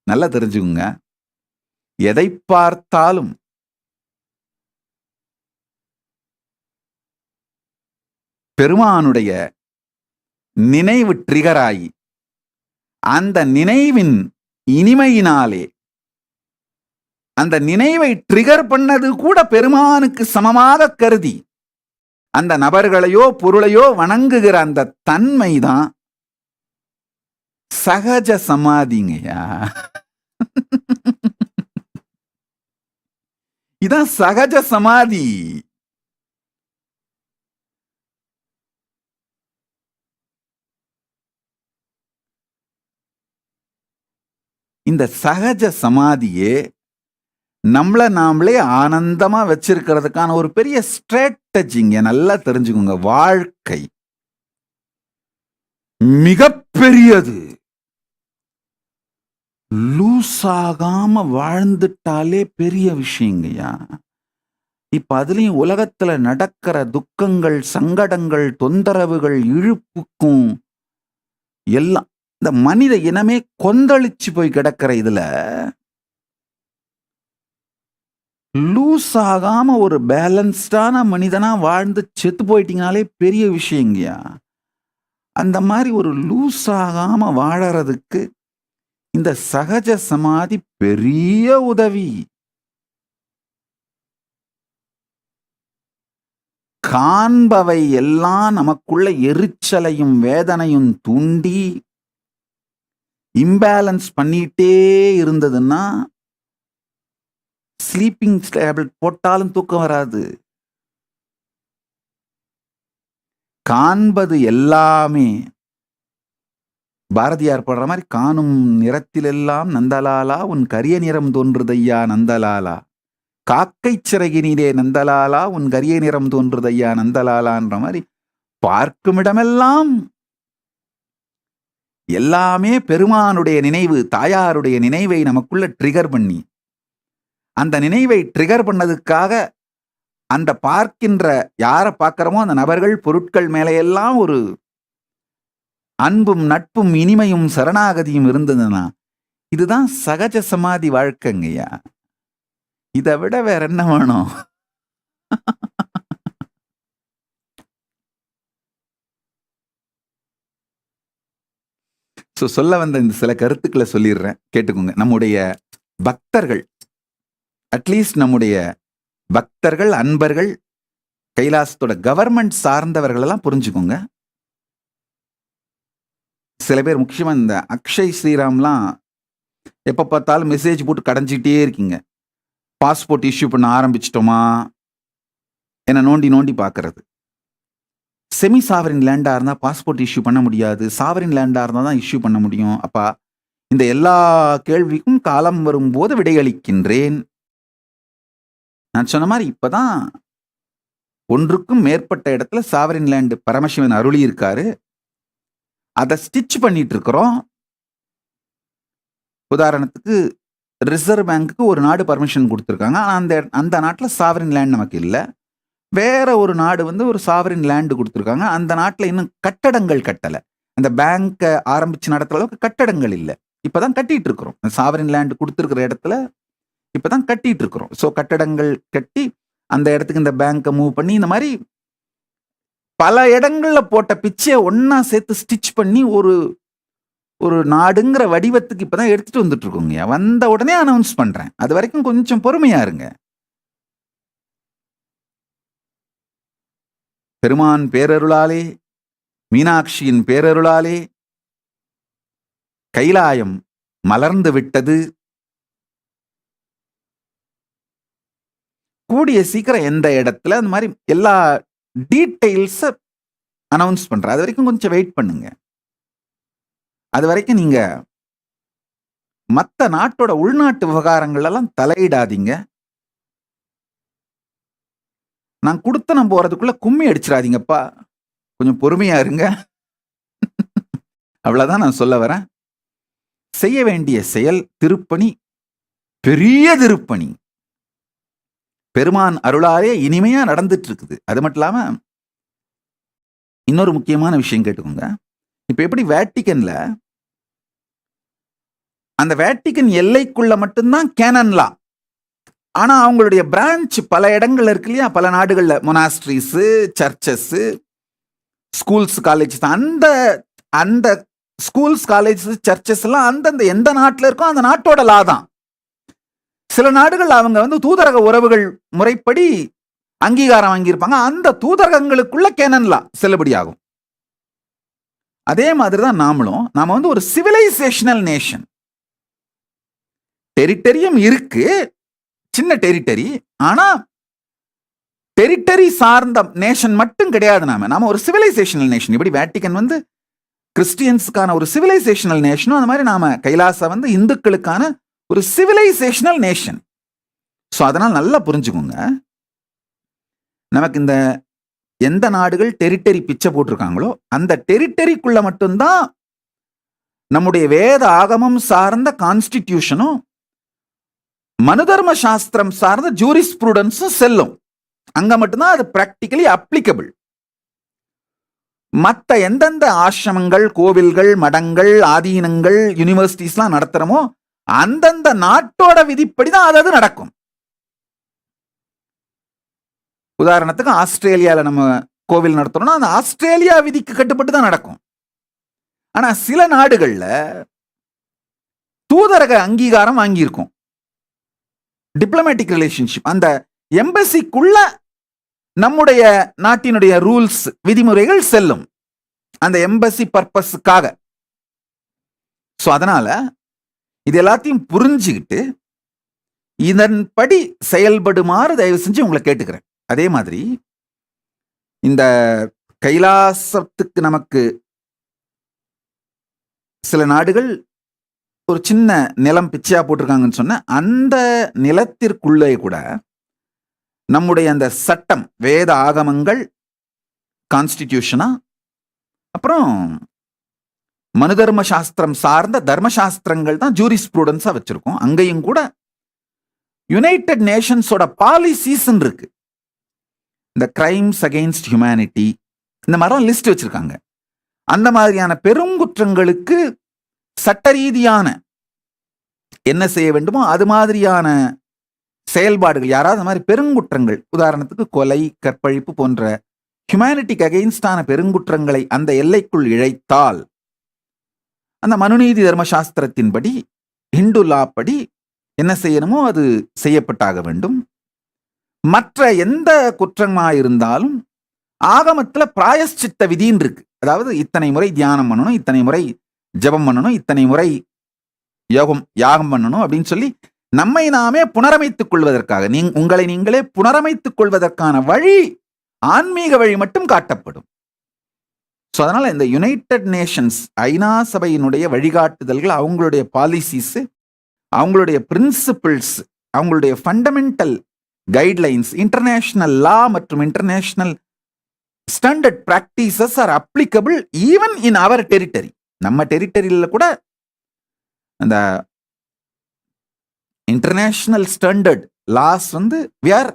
நல்லா தெரிஞ்சுக்குங்க, எதை பார்த்தாலும் பெருமானுடைய நினைவு ட்ரிகராகி அந்த நினைவின் இனிமையினாலே அந்த நினைவை ட்ரிகர் பண்ணது கூட பெருமானுக்கு சமமாக கருதி அந்த நபர்களையோ பொருளையோ வணங்குகிற அந்த தன்மைதான் சகஜ சமாதிங்கய்யா. இதான் சகஜ சமாதி. இந்த சகஜ சமாதியே நம்மள நாமளே ஆனந்தமா வச்சிருக்கிறதுக்கான ஒரு பெரிய ஸ்ட்ராட்டஜிங்க. நல்லா தெரிஞ்சுக்கோங்க, வாழ்க்கை மிகப்பெரியது. லூஸ் ஆகாம வாழ்ந்துட்டாலே பெரிய விஷயங்கய்யா. இப்ப அதுலயும் உலகத்துல நடக்கிற துக்கங்கள், சங்கடங்கள், தொந்தரவுகள், இழுப்புக்கும் எல்லாம் இந்த மனித இனமே கொந்தளிச்சு போய் கிடக்கிற இதுல லூஸ் ஆகாம ஒரு பேலன்ஸ்டான மனிதனா வாழ்ந்து செத்து போயிட்டீங்கனாலே பெரிய விஷயங்கய்யா. அந்த மாதிரி ஒரு லூஸ் ஆகாம வாழறதுக்கு இந்த சகஜ சமாதி பெரிய உதவி. காண்பவை எல்லாம் நமக்குள்ள எரிச்சலையும் வேதனையும் தூண்டி இம்பேலன்ஸ் பண்ணிட்டே இருந்ததுன்னா ஸ்லீப்பிங் டேப்லெட் போட்டாலும் தூக்கம் வராது. காண்பது எல்லாமே பாரதியார் போடுற மாதிரி, காணும் நிறத்திலெல்லாம் நந்தலாலா உன் கரிய நிறம் தோன்றுதையா நந்தலாலா, காக்கை சிறகினிலே நந்தலாலா உன் கரிய நிறம் தோன்றுதையா நந்தலாலான்ற மாதிரி பார்க்குமிடமெல்லாம் எல்லாமே பெருமானுடைய நினைவு, தாயாருடைய நினைவை நமக்குள்ள ட்ரிகர் பண்ணி, அந்த நினைவை ட்ரிகர் பண்ணதுக்காக அந்த பார்க்கின்ற யாரை பார்க்கிறோமோ அந்த நபர்கள் பொருட்கள் மேலையெல்லாம் ஒரு அன்பும் நட்பும் இனிமையும் சரணாகதியும் இருந்ததுன்னா இதுதான் சகஜ சமாதி வாழ்க்கைங்கய்யா. இதை விட வேற என்ன வேணும்? சொல்ல வந்த இந்த சில கருத்துக்களை சொல்லிடுறேன், கேட்டுக்கோங்க. நம்முடைய பக்தர்கள், அட்லீஸ்ட் நம்முடைய பக்தர்கள், அன்பர்கள், கைலாசத்தோட கவர்மெண்ட் சார்ந்தவர்கள் எல்லாம் புரிஞ்சுக்கோங்க. சில பேர் முக்கியமா இந்த அக்ஷய் ஸ்ரீராம்லாம் எப்ப பார்த்தாலும் மெசேஜ் போட்டு கடைஞ்சிக்கிட்டே இருக்கீங்க. பாஸ்போர்ட் இஷ்யூ பண்ண ஆரம்பிச்சிட்டோமா என்ன நோண்டி நோண்டி பார்க்கறது. செமி சாவரின் லேண்டா இருந்தா பாஸ்போர்ட் இஷ்யூ பண்ண முடியாது, சாவரின் லேண்டா இருந்தா தான் இஷ்யூ பண்ண முடியும். அப்பா, இந்த எல்லா கேள்விக்கும் காலம் வரும்போது விடையளிக்கின்றேன். நான் சொன்ன மாதிரி இப்பதான் ஒன்றுக்கும் மேற்பட்ட இடத்துல சாவரின் லேண்ட் பரமசிவன் அருளி இருக்காரு. அதை ஸ்டிச் பண்ணிட்டு இருக்கிறோம். உதாரணத்துக்கு ரிசர்வ் பேங்க்கு ஒரு நாடு பர்மிஷன் கொடுத்துருக்காங்க. ஆனால் அந்த நாட்டில் சாவரின் லேண்ட் நமக்கு இல்லை. வேற ஒரு நாடு ஒரு சாவரின் லேண்டு கொடுத்துருக்காங்க. அந்த நாட்டில் இன்னும் கட்டடங்கள் கட்டலை. அந்த பேங்கை ஆரம்பிச்சு நடத்துற அளவுக்கு கட்டடங்கள் இல்லை. இப்போதான் கட்டிட்டு இருக்கிறோம். சாவரின் லேண்டு கொடுத்துருக்கிற இடத்துல இப்போதான் கட்டிட்டு இருக்கிறோம். ஸோ கட்டடங்கள் கட்டி அந்த இடத்துக்கு இந்த பேங்கை மூவ் பண்ணி இந்த மாதிரி பல இடங்கள்ல போட்ட பிச்சையை ஒன்னா சேர்த்து ஸ்டிச் பண்ணி ஒரு நாடுங்கிற வடிவத்துக்கு இப்பதான் எடுத்துட்டு வந்துட்டு இருக்கோங்க. வந்த உடனே அனௌன்ஸ் பண்றேன். அது வரைக்கும் கொஞ்சம் பொறுமையா இருங்க. பெருமான் பேரருளாலே, மீனாட்சியின் பேரருளாலே கைலாயம் மலர்ந்து விட்டது. கூடிய சீக்கிரம் எந்த இடத்துல அந்த மாதிரி எல்லா டீட்டெயில்ஸ அனௌன்ஸ் பண்றேன். அது வரைக்கும் கொஞ்சம் வெயிட் பண்ணுங்க. அது வரைக்கும் நீங்க மத்த நாட்டோட உள்நாட்டு விவகாரங்கள் எல்லாம் தலையிடாதீங்க. நான் குடுத்தனம் போறதுக்குள்ள கும்மி அடிச்சிடாதீங்கப்பா. கொஞ்சம் பொறுமையா இருங்க. அவ்வளவுதான் நான் சொல்ல வரேன். செய்ய வேண்டிய செயல் திருப்பணி, பெரிய திருப்பணி. பெருமான் அருளாலே இனிமையா நடந்துட்டு இருக்குது. அது மட்டும் இல்லாம இன்னொரு முக்கியமான விஷயம் கேட்டுக்கோங்க. இப்ப எப்படி வேட்டிக்கன்ல அந்த வேட்டிக்கன் எல்லைக்குள்ள மட்டும்தான் கேனன் லா. ஆனா அவங்களுடைய பிரான்ச் பல இடங்கள்ல இருக்கு இல்லையா, பல நாடுகள்ல மொனாஸ்ட்ரீஸ், சர்ச்சஸ், ஸ்கூல்ஸ், காலேஜ். அந்த அந்த ஸ்கூல்ஸ், காலேஜ், சர்ச்சஸ் எல்லாம் அந்தந்த எந்த நாட்டில் இருக்கோ அந்த நாட்டோட லா தான். சில நாடுகள் அவங்க தூதரக உறவுகள் முறைப்படி அங்கீகாரம் வாங்கியிருப்பாங்க. அந்த தூதரகங்களுக்குள்ள கேனன் லா செல்லுபடியாகும். அதே மாதிரிதான் நாம ஒரு சிவிலைசேஷனல் நேஷன். டெரிட்டரியும் இருக்கு, சின்ன டெரிட்டரி. ஆனா டெரிட்டரி சார்ந்த நேஷன் மட்டும் கிடையாது. நாம ஒரு சிவிலைசேஷனல் நேஷன். இப்படி வேட்டிக்கன் கிறிஸ்டியன்ஸுக்கான ஒரு சிவிலைசேஷனல் நேஷனும், அந்த மாதிரி நாம கைலாச இந்துக்களுக்கான ஒரு சிவிலைசேஷனல் நேஷன். ஸோ அதனால் நல்லா புரிஞ்சுக்கோங்க. நமக்கு இந்த எந்த நாடுகள் டெரிட்டரி பிச்சை போட்டிருக்காங்களோ அந்த டெரிட்டரிக்குள்ள மட்டும்தான் நம்முடைய வேத ஆகமம் சார்ந்த கான்ஸ்டிடியூஷனும் மனுதர்ம சாஸ்திரம் சார்ந்த ஜூரிஸ்ப்ரூடன்ஸும் செல்லும். அங்க மட்டும்தான் அது பிராக்டிகலி அப்ளிகபிள். மற்ற எந்தெந்த ஆசிரமங்கள், கோவில்கள், மடங்கள், ஆதீனங்கள், யூனிவர்சிட்டிஸ்லாம் நடத்துறோமோ அந்தந்த நாட்டோட விதிப்படிதான் அது நடக்கும். உதாரணத்துக்கு ஆஸ்திரேலியால நம்ம கோவில் நடத்துறோம்னா அந்த ஆஸ்திரேலியா விதிக்கு கட்டுப்பட்டு தான் நடக்கும். ஆனா சில நாடுகள்ல தூதரக அங்கீகாரம் வாங்கியிருக்கும், டிப்ளமேட்டிக் ரிலேஷன்ஷிப். அந்த எம்பசிக்குள்ள நம்முடைய நாட்டினுடைய ரூல்ஸ், விதிமுறைகள் செல்லும் அந்த எம்பசி பர்பஸுக்காக. ஸோ அதனால இது எல்லாத்தையும் புரிஞ்சுக்கிட்டு இதன்படி செயல்படுமாறு தயவு செஞ்சு உங்களை கேட்டுக்கிறேன். அதே மாதிரி இந்த கைலாசத்துக்கு நமக்கு சில நாடுகள் ஒரு சின்ன நிலம் பிச்சையா போட்டிருக்காங்கன்னு சொன்ன அந்த நிலத்திற்குள்ளே கூட நம்முடைய அந்த சட்டம், வேத ஆகமங்கள், கான்ஸ்டிடியூஷனா, அப்புறம் மனுதர்ம சாஸ்திரம் சார்ந்த தர்மசாஸ்திரங்கள் தான் ஜூரிஸ்ப்ரூடன்ஸா வச்சிருக்கோம். அங்கேயும் கூட யுனைடெட் நேஷன்ஸோட பாலிசிஸ் இருக்கு. இந்த கிரைம்ஸ் அகெயின்ஸ்ட் ஹியூமனிட்டி, இந்த மாதிரிலாம் லிஸ்ட் வச்சிருக்காங்க. அந்த மாதிரியான பெருங்குற்றங்களுக்கு சட்ட ரீதியான என்ன செய்ய வேண்டுமோ அது மாதிரியான செயல்பாடுகள், யாராவது அந்த மாதிரி பெருங்குற்றங்கள், உதாரணத்துக்கு கொலை, கற்பழிப்பு போன்ற ஹியூமனிட்டிக்கு அகெயின்ஸ்டான பெருங்குற்றங்களை அந்த எல்லைக்குள் இழைத்தால் அந்த மனுநீதி தர்மசாஸ்திரத்தின்படி, ஹிந்து லா படி என்ன செய்யணுமோ அது செய்யப்பட்டாக வேண்டும். மற்ற எந்த குற்றமா இருந்தாலும் ஆகமத்துல பிராயஷ்சித்த விதின்னு இருக்கு. அதாவது இத்தனை முறை தியானம் பண்ணணும், இத்தனை முறை ஜபம் பண்ணணும், இத்தனை முறை யாகம் பண்ணணும் அப்படின்னு சொல்லி நம்மை நாமே புனரமைத்துக் கொள்வதற்காக, உங்களை நீங்களே புனரமைத்துக் கொள்வதற்கான வழி, ஆன்மீக வழி மட்டும் காட்டப்படும். ஸோ அதனால இந்த யுனைடெட் நேஷன்ஸ், ஐநா சபையினுடைய வழிகாட்டுதல்கள், அவங்களுடைய பாலிசிஸ், அவங்களுடைய பிரின்சிபிள்ஸ், அவங்களுடைய ஃபண்டமெண்டல் கைட்லைன்ஸ், இன்டர்நேஷனல் லா மற்றும் international standard practices are applicable even in our territory. நம்ம டெரிட்டரியில கூட அந்த international standard laws we are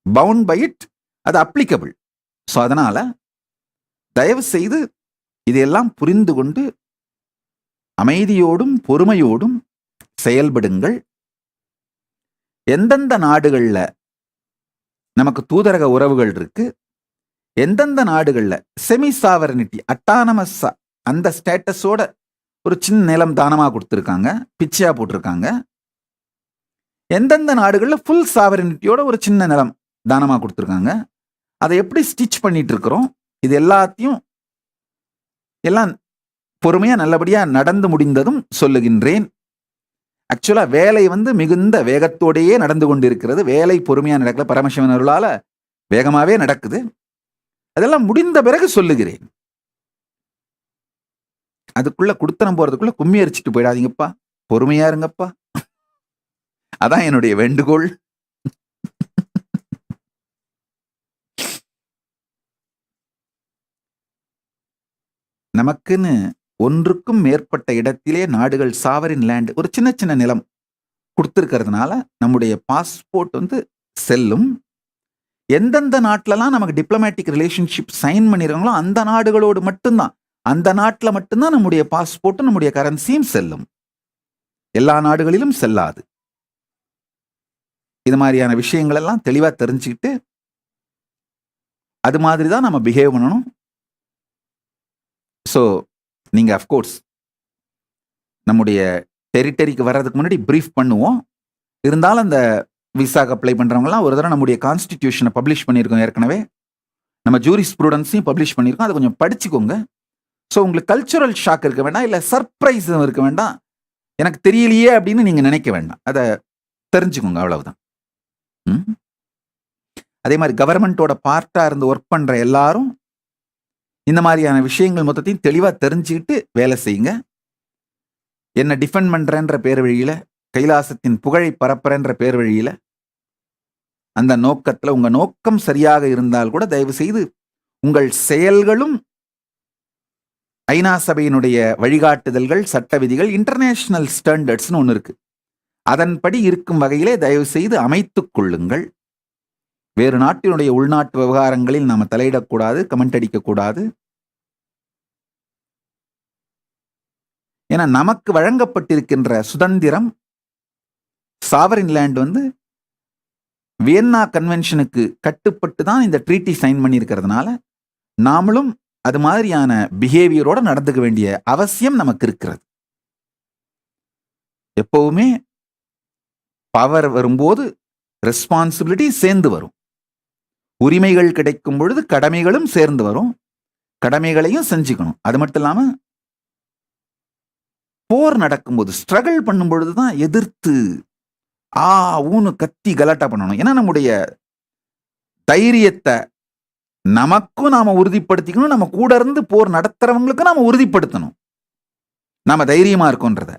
bound by it, அது அப்ளிகபிள். ஸோ அதனால தயவு செய்து இதையெல்லாம் புரிந்து கொண்டு அமைதியோடும் பொறுமையோடும் செயல்படுங்கள். எந்தெந்த நாடுகள்ல நமக்கு தூதரக உறவுகள் இருக்கு, எந்தெந்த நாடுகள்ல செமி சாவரனிட்டி, அட்டானமஸ் அந்த ஸ்டேட்டஸோட ஒரு சின்ன நிலம் தானமா கொடுத்துருக்காங்க, பிச்சையா போட்டிருக்காங்க. எந்தெந்த நாடுகள்ல ஃபுல் சாவரினிட்டியோட ஒரு சின்ன நிலம் தானமா கொடுத்துருக்காங்க. அதை எப்படி ஸ்டிச் பண்ணிட்டு இருக்கிறோம், இது எல்லாத்தையும் எல்லாம் பொறுமையா நல்லபடியா நடந்து முடிந்ததும் சொல்லுகின்றேன். ஆக்சுவலா வேலை மிகுந்த வேகத்தோடையே நடந்து கொண்டிருக்கிறது. வேலை பொறுமையா நடக்கல, பரமசிவன் அருளால வேகமாவே நடக்குது. அதெல்லாம் முடிந்த பிறகு சொல்லுகிறேன். அதுக்குள்ள குடுத்தனம் போறதுக்குள்ள கும்மி அரிச்சிட்டு போயிடாதீங்கப்பா, பொறுமையா இருங்கப்பா. அதான் என்னுடைய வேண்டுகோள். நமக்குன்னு ஒன்றுக்கும் மேற்பட்ட இடத்திலே நாடுகள் சாவரின் லேண்ட் ஒரு சின்ன சின்ன நிலம் கொடுத்துருக்கிறதுனால நம்முடைய பாஸ்போர்ட் செல்லும். எந்தெந்த நாட்டிலலாம் நமக்கு டிப்ளமேட்டிக் ரிலேஷன்ஷிப் சைன் பண்ணிருக்காங்களோ அந்த நாடுகளோடு மட்டும்தான், அந்த நாட்டில் மட்டும்தான் நம்முடைய பாஸ்போர்ட்டும் நம்முடைய கரன்சியும் செல்லும். எல்லா நாடுகளிலும் செல்லாது. இது மாதிரியான விஷயங்கள் எல்லாம் தெளிவா தெரிஞ்சுக்கிட்டு அது மாதிரி தான் நம்ம பிஹேவ் பண்ணணும். ஸோ நீங்க அஃப்கோர்ஸ் நம்முடைய டெரிட்டரிக்கு வர்றதுக்கு முன்னாடி ப்ரீஃப் பண்ணுவோம். இருந்தாலும் அந்த விசாக்கு அப்ளை பண்றவங்கலாம் ஒரு தடவை நம்முடைய கான்ஸ்டிடியூஷனை பப்ளிஷ் பண்ணியிருக்கோம். ஏற்கனவே நம்ம ஜூரிஸ்ப்ரூடன்ஸையும் பப்ளிஷ் பண்ணியிருக்கோம். அதை கொஞ்சம் படிச்சுக்கோங்க. ஸோ உங்களுக்கு கல்ச்சுரல் ஷாக் இருக்க வேண்டாம், இல்லை சர்ப்ரைஸும் இருக்க வேண்டாம், எனக்கு தெரியலையே அப்படின்னு நீங்க நினைக்க வேண்டாம். அதை தெரிஞ்சுக்கோங்க, அவ்வளவுதான். அதே மாதிரி கவர்மெண்டோட பார்ட்டா இருந்து ஒர்க் பண்ற எல்லாரும் இந்த மாதிரியான விஷயங்கள் மொத்தத்தையும் தெளிவா தெரிஞ்சுக்கிட்டு வேலை செய்யுங்க. என்ன டிஃபெண்ட் பண்றேன்ற பேர் வழியில, கைலாசத்தின் புகழை பரப்புறன்ற பேர் வழியில, அந்த நோக்கத்துல உங்க நோக்கம் சரியாக இருந்தால் கூட தயவு செய்து உங்கள் செயல்களும் ஐநா சபையினுடைய வழிகாட்டுதல்கள், சட்ட விதிகள், இன்டர்நேஷனல் ஸ்டாண்டர்ட்ஸ்னு ஒன்று இருக்கு, அதன்படி இருக்கும் வகையிலே தயவு செய்து அமைத்துக் கொள்ளுங்கள். வேறு நாட்டினுடைய உள்நாட்டு விவகாரங்களில் நாம தலையிடக்கூடாது, கமெண்ட் அடிக்கக்கூடாது. ஏன்னா நமக்கு வழங்கப்பட்டிருக்கின்ற சுதந்திரம், சாவரின் லேண்ட் வியன்னா கன்வென்ஷனுக்கு கட்டுப்பட்டு தான் இந்த ட்ரீட்டி சைன் பண்ணியிருக்கிறதுனால நாமளும் அது மாதிரியான பிஹேவியரோட நடந்துக்க வேண்டிய அவசியம் நமக்கு இருக்கிறது. எப்பவுமே பவர் வரும்போது ரெஸ்பான்சிபிலிட்டி சேர்ந்து வரும். உரிமைகள் கிடைக்கும் பொழுது கடமைகளும் சேர்ந்து வரும். கடமைகளையும் செஞ்சுக்கணும். அது மட்டும் இல்லாம போர் நடக்கும்போது ஸ்ட்ரகிள் பண்ணும் பொழுதுதான் எதிர்த்து ஊனு கத்தி கலாட்டா பண்ணணும். ஏன்னா நம்முடைய தைரியத்தை நமக்கும் நாம உறுதிப்படுத்திக்கணும், நம்ம கூட இருந்து போர் நடத்துறவங்களுக்கும் நாம உறுதிப்படுத்தணும் நாம தைரியமா இருக்கோன்றத.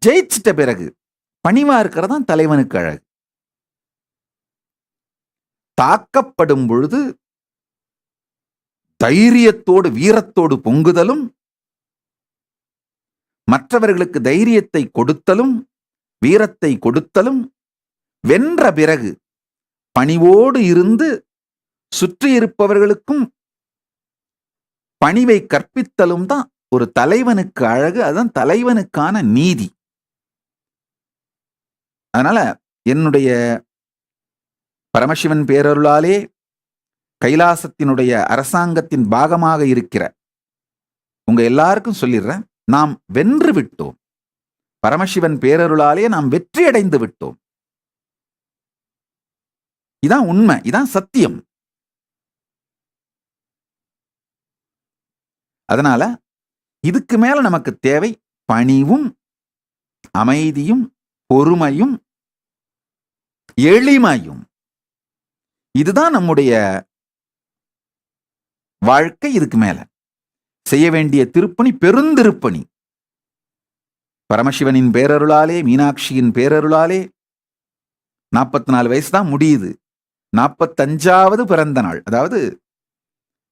ஜெயிச்சிட்ட பிறகு பணிவா இருக்கிறதான் தலைவனுக்கு அழகு. தாக்கப்படும் பொழுது தைரியத்தோடு வீரத்தோடு பொங்குதலும், மற்றவர்களுக்கு தைரியத்தை கொடுத்தலும் வீரத்தை கொடுத்தலும், வென்ற பிறகு பணிவோடு இருந்து சுற்றி இருப்பவர்களுக்கும் பணிவை கற்பித்தலும் தான் ஒரு தலைவனுக்கு அழகு. அதுதான் தலைவனுக்கான நீதி. அதனால என்னுடைய பரமசிவன் பேரருளாலே கைலாசத்தினுடைய அரசாங்கத்தின் பாகமாக இருக்கிற உங்க எல்லாருக்கும் சொல்லிடுறேன், நாம் வென்று விட்டோம். பரமசிவன் பேரருளாலே நாம் வெற்றி அடைந்து விட்டோம். இதான் உண்மை, இதான் சத்தியம். அதனால இதுக்கு மேல நமக்கு தேவை பணிவும் அமைதியும் பொறுமையும் எளிமையும். இதுதான் நம்முடைய வாழ்க்கை. இதுக்கு மேல செய்ய வேண்டிய திருப்பணி பெருந்திருப்பணி. பரமசிவனின் பேரருளாலே, மீனாட்சியின் பேரருளாலே 44 வயசு தான் முடியுது. 45வது பிறந்த நாள், அதாவது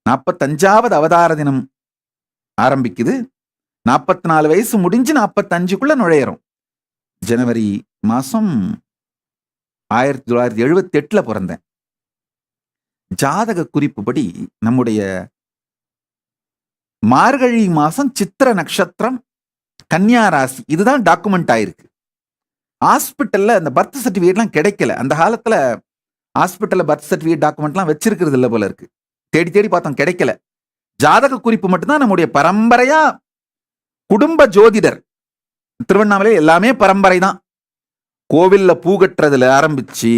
45வது அவதார தினம் ஆரம்பிக்குது. 44 வயசு முடிஞ்சு 45க்குள்ள நுழையிறோம். ஜனவரி மாசம் 1978 பிறந்தேன். ஜாதக குறிப்புப்படி நம்முடைய மார்கழி மாசம் சித்திர நட்சத்திரம் கன்னியா ராசி, இதுதான் டாக்குமெண்ட் ஆயிருக்கு. ஹாஸ்பிட்டல்ல அந்த பர்த் சர்டிபிகேட்லாம் கிடைக்கல. அந்த காலத்துல ஹாஸ்பிட்டல்ல பர்த் சர்டிபிகேட் டாக்குமெண்ட்லாம் வச்சிருக்கிறது இல்லை போல இருக்கு. தேடி தேடி பார்த்தோம், கிடைக்கல. ஜாதக குறிப்பு மட்டும்தான் நம்முடைய பரம்பரையா குடும்ப ஜோதிடர். திருவண்ணாமலை எல்லாமே பரம்பரை தான். கோவில்ல பூ கட்டுறதுல ஆரம்பிச்சு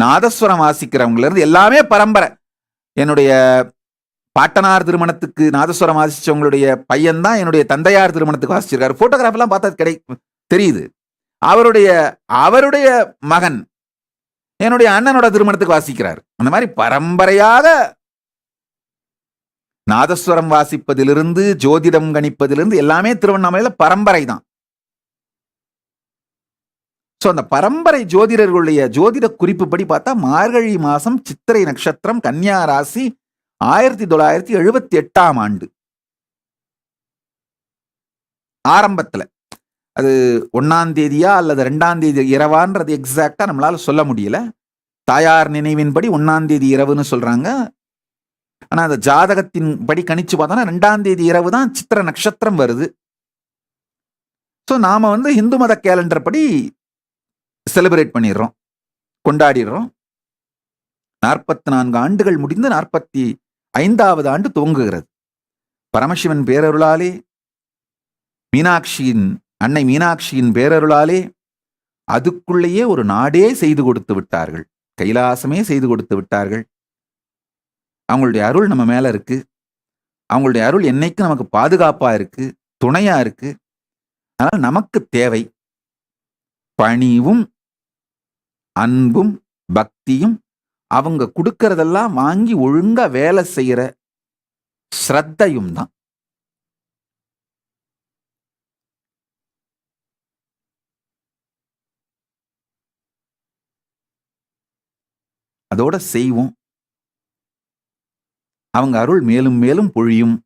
நாதஸ்வரம் வாசிக்கிறவங்கள இருந்து எல்லாமே பரம்பரை. என்னுடைய பாட்டனார் திருமணத்துக்கு நாதஸ்வரம் வாசிச்சவங்களுடைய பையன் தான் என்னுடைய தந்தையார் திருமணத்துக்கு வாசிச்சிருக்காரு. போட்டோகிராஃப் எல்லாம் பார்த்தா தெரியுது. அவருடைய அவருடைய மகன் என்னுடைய அண்ணனோட திருமணத்துக்கு வாசிக்கிறார். அந்த மாதிரி பரம்பரையாக நாதஸ்வரம் வாசிப்பதிலிருந்து ஜோதிடம் கணிப்பதிலிருந்து எல்லாமே திருவண்ணாமலையில பரம்பரை தான். அந்த பரம்பரை ஜோதிடர்களுடைய ஜோதிட குறிப்பு படி பார்த்தா மார்கழி மாசம் சித்திரை நட்சத்திரம் கன்னியா ராசி 1978ஆம் ஆண்டு ஆரம்பத்துல, அது 1ஆம் தேதியா அல்லது 2ஆம் தேதி இரவான்றது எக்ஸாக்டா நம்மளால சொல்ல முடியல. தாயார் நினைவின்படி 1ஆம் தேதி இரவுன்னு சொல்றாங்க. ஆனா அந்த ஜாதகத்தின் படி கணிச்சு பார்த்தோம்னா 2ஆம் தேதி இரவு தான் சித்திர நட்சத்திரம் வருது. ஸோ நாம இந்து மத கேலண்டர் படி செலிப்ரேட் பண்ணிடுறோம், கொண்டாடிடுறோம். 44 ஆண்டுகள் முடிந்து 45வது ஆண்டு துவங்குகிறது. பரமசிவன் பேரருளாலே, அன்னை மீனாட்சியின் பேரருளாலே அதுக்குள்ளேயே ஒரு நாடே செய்து கொடுத்து விட்டார்கள். கைலாசமே செய்து கொடுத்து விட்டார்கள். அவங்களுடைய அருள் நம்ம மேல இருக்கு. அவங்களுடைய அருள் என்னைக்கு நமக்கு பாதுகாப்பா இருக்கு, துணையா இருக்கு. அதனால நமக்கு தேவை பணிவும் அன்பும் பக்தியும், அவங்க கொடுக்கறதெல்லாம் வாங்கி ஒழுங்கா வேலை செய்யற ஸ்ரத்தையும் தான். அதோட செய்வோம். அவங்க அருள் மேலும் மேலும் பொழியும்.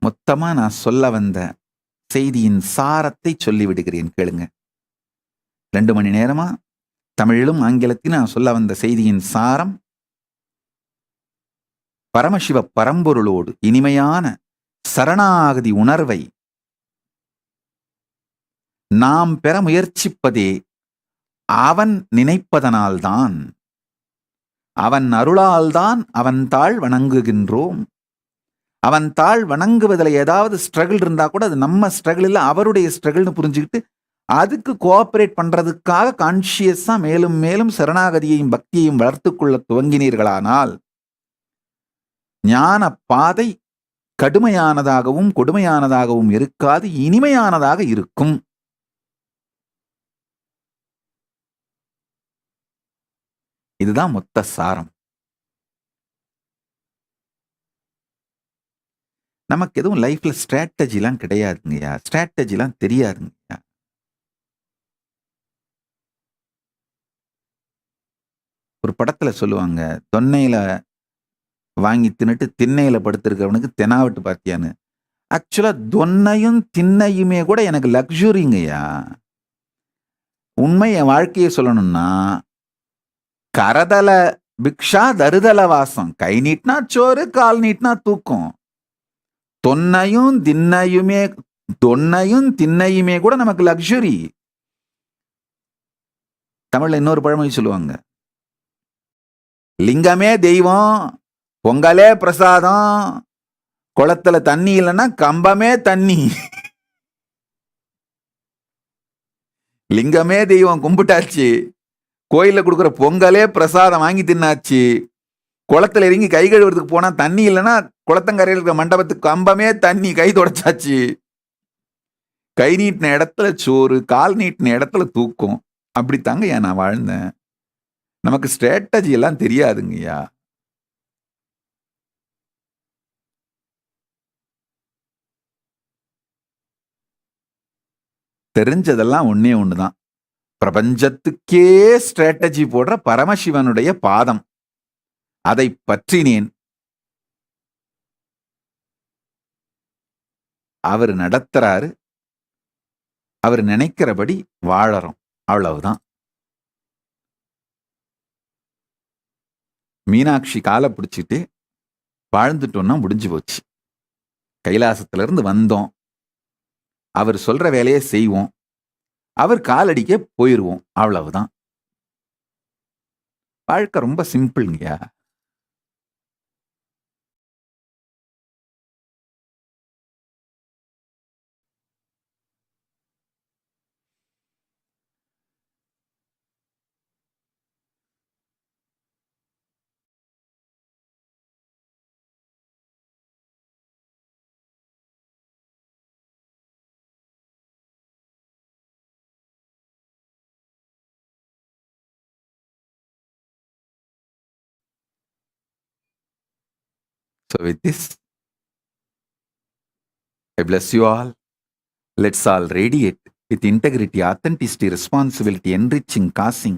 மொத்தமா நான் சொல்ல வந்த செய்தியின் சாரத்தை சொல்லிவிடுகிறேன், கேளுங்க. 2 மணி நேரமா தமிழிலும் ஆங்கிலத்திலும் நான் சொல்ல வந்த செய்தியின் சாரம், பரமசிவ பரம்பொருளோடு இனிமையான சரணாகதி உணர்வை நாம் பெற முயற்சிப்பதே அவன் நினைப்பதனால்தான், அவன் அருளால்தான் அவன் தாள் வணங்குகின்றோம். அவன் தாள் வணங்குவதில் ஏதாவது ஸ்ட்ரகிள் இருந்தா கூட அது நம்ம ஸ்ட்ரகிள் இல்லை, அவருடைய ஸ்ட்ரகிள்னு புரிஞ்சுக்கிட்டு அதுக்கு கோஆபரேட் பண்றதுக்காக கான்சியஸா மேலும் மேலும் சரணாகதியையும் பக்தியையும் வளர்த்துக்கொள்ள துவங்கினீர்களானால் ஞான பாதை கடுமையானதாகவும் கொடுமையானதாகவும் இருக்காது, இனிமையானதாக இருக்கும். இதுதான் மொத்த சாரம். நமக்கு எதுவும் லைஃப்ல ஸ்ட்ராட்டஜிலாம் கிடையாதுங்கய்யா, ஸ்ட்ராட்டஜிலாம் தெரியாதுங்கய்யா. ஒரு படத்துல சொல்லுவாங்க, தொன்னையில வாங்கி தின்னுட்டு திண்ணையில படுத்திருக்கிறவனுக்கு தெனாவட்டு பார்த்தியான்னு. ஆக்சுவலா தொன்னையும் திண்ணையுமே கூட எனக்கு லக்ஸுரிங்கய்யா. உண்மை என் வாழ்க்கையை சொல்லணும்னா, கரதல பிக்ஷா தருதல வாசம், கை நீட்டினா சோறு, கால் நீட்டினா தூக்கம். தொன்னையும் திண்ணையுமே கூட நமக்கு லக்ஸுரி. தமிழ்ல இன்னொரு பழமொழி சொல்லுவாங்க, லிங்கமே தெய்வம், பொங்கலே பிரசாதம், குளத்துல தண்ணி இல்லைன்னா கம்பமே தண்ணி. லிங்கமே தெய்வம் கும்பிட்டாச்சு, கோயில்ல கொடுக்குற பொங்கலே பிரசாதம் வாங்கி தின்னாச்சு, குளத்துல இறங்கி கை கழுவுறதுக்கு போனா தண்ணி இல்லைன்னா குளத்தங்கரையில் இருக்கிற மண்டபத்துக்கு கம்பமே தண்ணி, கை தொடச்சாச்சு. கை நீட்டின இடத்துல சோறு, கால் நீட்டின இடத்துல தூக்கம். அப்படித்தாங்க ஏன் நான் வாழ்ந்தேன். நமக்கு ஸ்ட்ராட்டஜி எல்லாம் தெரியாதுங்கய்யா. தெரிஞ்சதெல்லாம் ஒன்னே ஒண்ணுதான், பிரபஞ்சத்துக்கே ஸ்ட்ராட்டஜி போடுற பரமசிவனுடைய பாதம். அதை பற்றினேன். அவர் நடத்துறாரு, அவர் நினைக்கிறபடி வாழறோம். அவ்வளவுதான். மீனாட்சி காலை பிடிச்சிட்டு வாழ்ந்துட்டோம்னா முடிஞ்சு போச்சு. கைலாசத்திலிருந்து வந்தோம், அவர் சொல்ற வேலையை செய்வோம், அவர் காலடிக்க போயிருவோம், அவ்வளவுதான். வாழ்க்கை ரொம்ப சிம்பிள்ங்கய்யா. So with this, I bless you all. Let's all radiate with integrity, authenticity, responsibility, enriching, causing,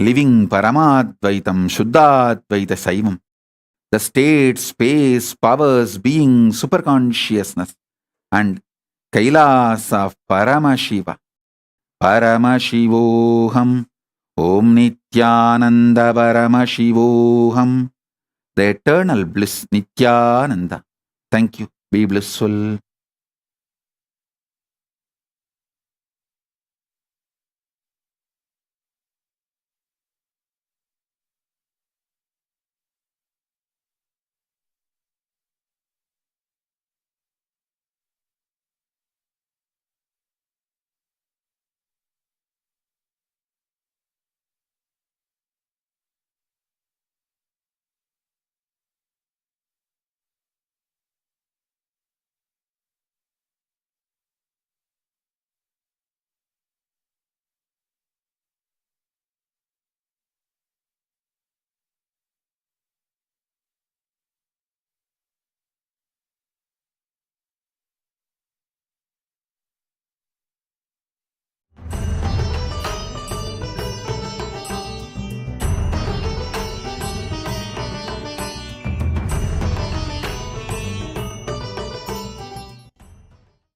living Paramadvaitam, Shuddhadvaita Saivam. The state, space, powers, being, superconsciousness, and Kailas of Paramashiva. Paramashivoham. Om Nityananda Paramashivoham. The eternal bliss Nityananda. Thank you. Be blissful.